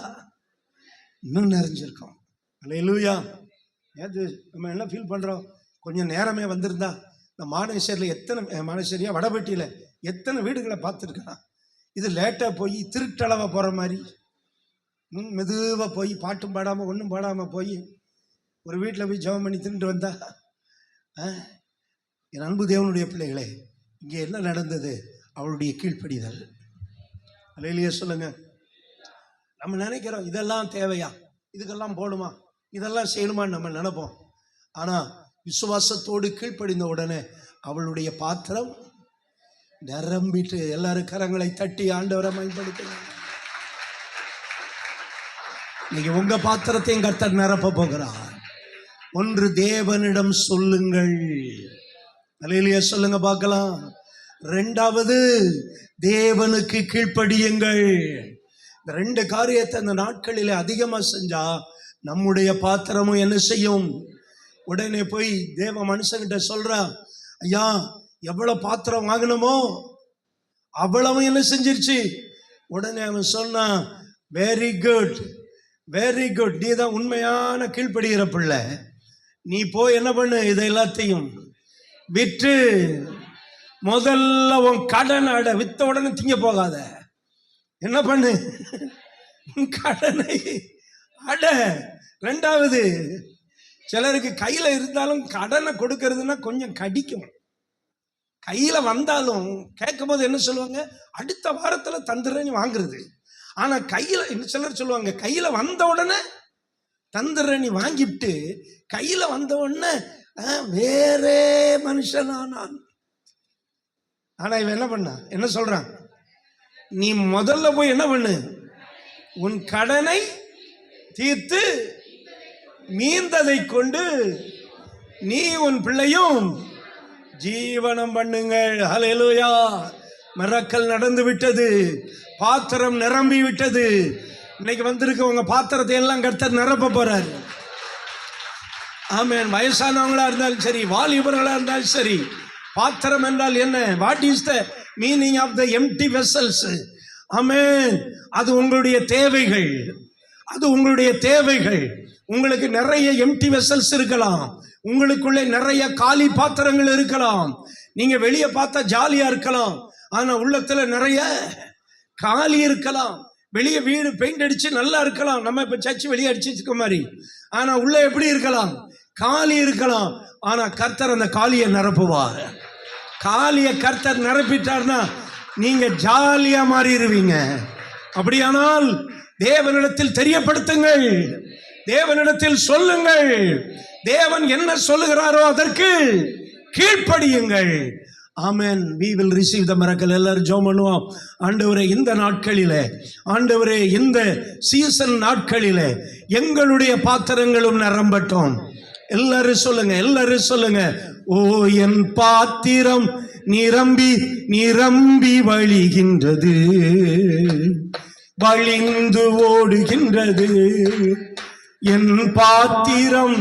இன்னும் நிறைஞ்சிருக்கும். அல்லேலூயா. நேற்று நம்ம என்ன ஃபீல் பண்றோம்? கொஞ்சம் நேரமே வந்திருந்தா இந்த மானேஸ்வரில் மானேஸ்வரியா வடபட்டியில் எத்தனை வீடுகளை பார்த்துருக்கான். இது லேட்டாக போய் திருட்டளவை போகிற மாதிரி மெதுவாக போய் பாட்டும் பாடாமல் ஒன்றும் பாடாமல் போய் ஒரு வீட்டில் போய் ஜெபம் பண்ணி தின்ட்டு வந்தா. என் அன்பு தேவனுடைய பிள்ளைகளே, இங்கே என்ன நடந்தது? அவளுடைய கீழ்ப்படிதல். அல்லேலூயா சொல்லுங்க. நம்ம நினைக்கிறோம் இதெல்லாம் தேவையா, இதுக்கெல்லாம் போடுமா, இதெல்லாம் செய்யணுமான்னு நம்ம நினைப்போம். ஆனால் விசுவாசத்தோடு கீழ்ப்படிந்த உடனே அவளுடைய பாத்திரம் நிரம்பிட்டு. எல்லாரும் கரங்களை தட்டி ஆண்டவரை பயன்படுத்துங்க. இன்னைக்கு உங்க பாத்திரத்தையும் கர்த்தர் நிரப்ப போகிறார். ஒன்று, தேவனிடம் சொல்லுங்கள். அல்லேலூயா சொல்லுங்க பார்க்கலாம். 2வது, தேவனுக்கு கீழ்ப்படியுங்கள். இந்த 2 காரியத்தை அந்த நாட்களில் அதிகமாக செஞ்சா நம்முடைய பாத்திரமும் என்ன செய்யும்? உடனே போய் தேவ மனுஷன்கிட்ட சொல்றா, ஐயா எவ்வளவு பாத்திரம் வாங்கணுமோ அவ்வளவு என்ன செஞ்சிருச்சு? உடனே அவன் சொன்னான், வெரி குட், வெரி குட், நீ தான் உண்மையான கீழ்ப்படுகிற பிள்ளை. நீ போய் என்ன பண்ணு, இதை எல்லாத்தையும் விற்று முதல்ல உன் கடன் அட. வித்த உடனே திங்க போகாத. என்ன பண்ணு, கடனை அட. 2வது, சிலருக்கு கையில இருந்தாலும் கடனை கொடுக்கறதுன்னா கொஞ்சம் கடிக்கும். கையில வந்தாலும் கேட்கும் போது என்ன சொல்லுவாங்க, அடுத்த வாரத்துல தந்துடுறேன்னு வாங்குறது. ஆனா கையில சிலர் சொல்லுவாங்க, கையில வந்த உடனே தந்துடுறேன்னு வாங்கிட்டு கையில வந்த உடனே வேற மனுஷனா நான். ஆனா இவன் என்ன பண்ணா, என்ன சொல்றான்? நீ முதல்ல போய் என்ன பண்ணு, உன் கடனை தீர்த்து மீந்ததை கொண்டு நீ உன் பிள்ளையும் ஜீவனம் பண்ணுங்கள். ஹல்லேலூயா. மிரக்கல் நடந்து விட்டது. பாத்திரம் நிரம்பி விட்டது. இன்னைக்கு வந்திருக்க உங்க பாத்திரத்தை எல்லாம் கர்த்தர் நிரப்ப போறாரு. ஆமென். வயசானவங்களா இருந்தாலும் சரி, வாலிபர்களா இருந்தாலும் சரி, பாத்திரம் என்றால் என்ன? What is the meaning of the empty vessels? Amen. அது உங்களுடைய தேவைகள். அது உங்களுடைய தேவைகள். உங்களுக்கு நிறைய எம்டி வெசல்ஸ் இருக்கலாம். உங்களுக்குள்ளே நிறைய காலி பாத்திரங்கள் இருக்கலாம். நீங்க வெளியே பார்த்தா ஜாலியா இருக்கலாம், ஆனா உள்ளத்துல நிறைய காலி இருக்கலாம். வெளியே வீடு பெயிண்ட் அடிச்சு நல்லா இருக்கலாம், நம்ம இப்ப சர்ச்சு வெளியே அடிச்சிருக்க மாதிரி. ஆனா உள்ள எப்படி இருக்கலாம்? காலி இருக்கலாம். ஆனா கர்த்தர் அந்த காலியை நிரப்புவார். காலியை கர்த்தர் நிரப்பிட்டார்னா நீங்க ஜாலியா மாறிடுவீங்க. அப்படியானால் தேவனிடத்தில் தெரியப்படுத்துங்கள், தேவனிடத்தில் சொல்லுங்கள். தேவன் என்ன சொல்லுகிறாரோ அதற்கு கீழ்ப்படியுங்கள். ஆமென். we will receive the miracle. எல்லாரும் ஜெபம் பண்ணுவோம். ஆண்டவரே, இந்த நாட்களிலே, ஆண்டவரே இந்த சீசன் நாட்களிலே எங்களுடைய பாத்திரங்களும் நிரம்பட்டும். எல்லாரும் சொல்லுங்க, எல்லாரும் சொல்லுங்க. ஓ என் பாத்திரம் நிரம்பி நிரம்பி வழிகின்றது, வழிந்து ஓடுகின்றது. என் பாத்திரம்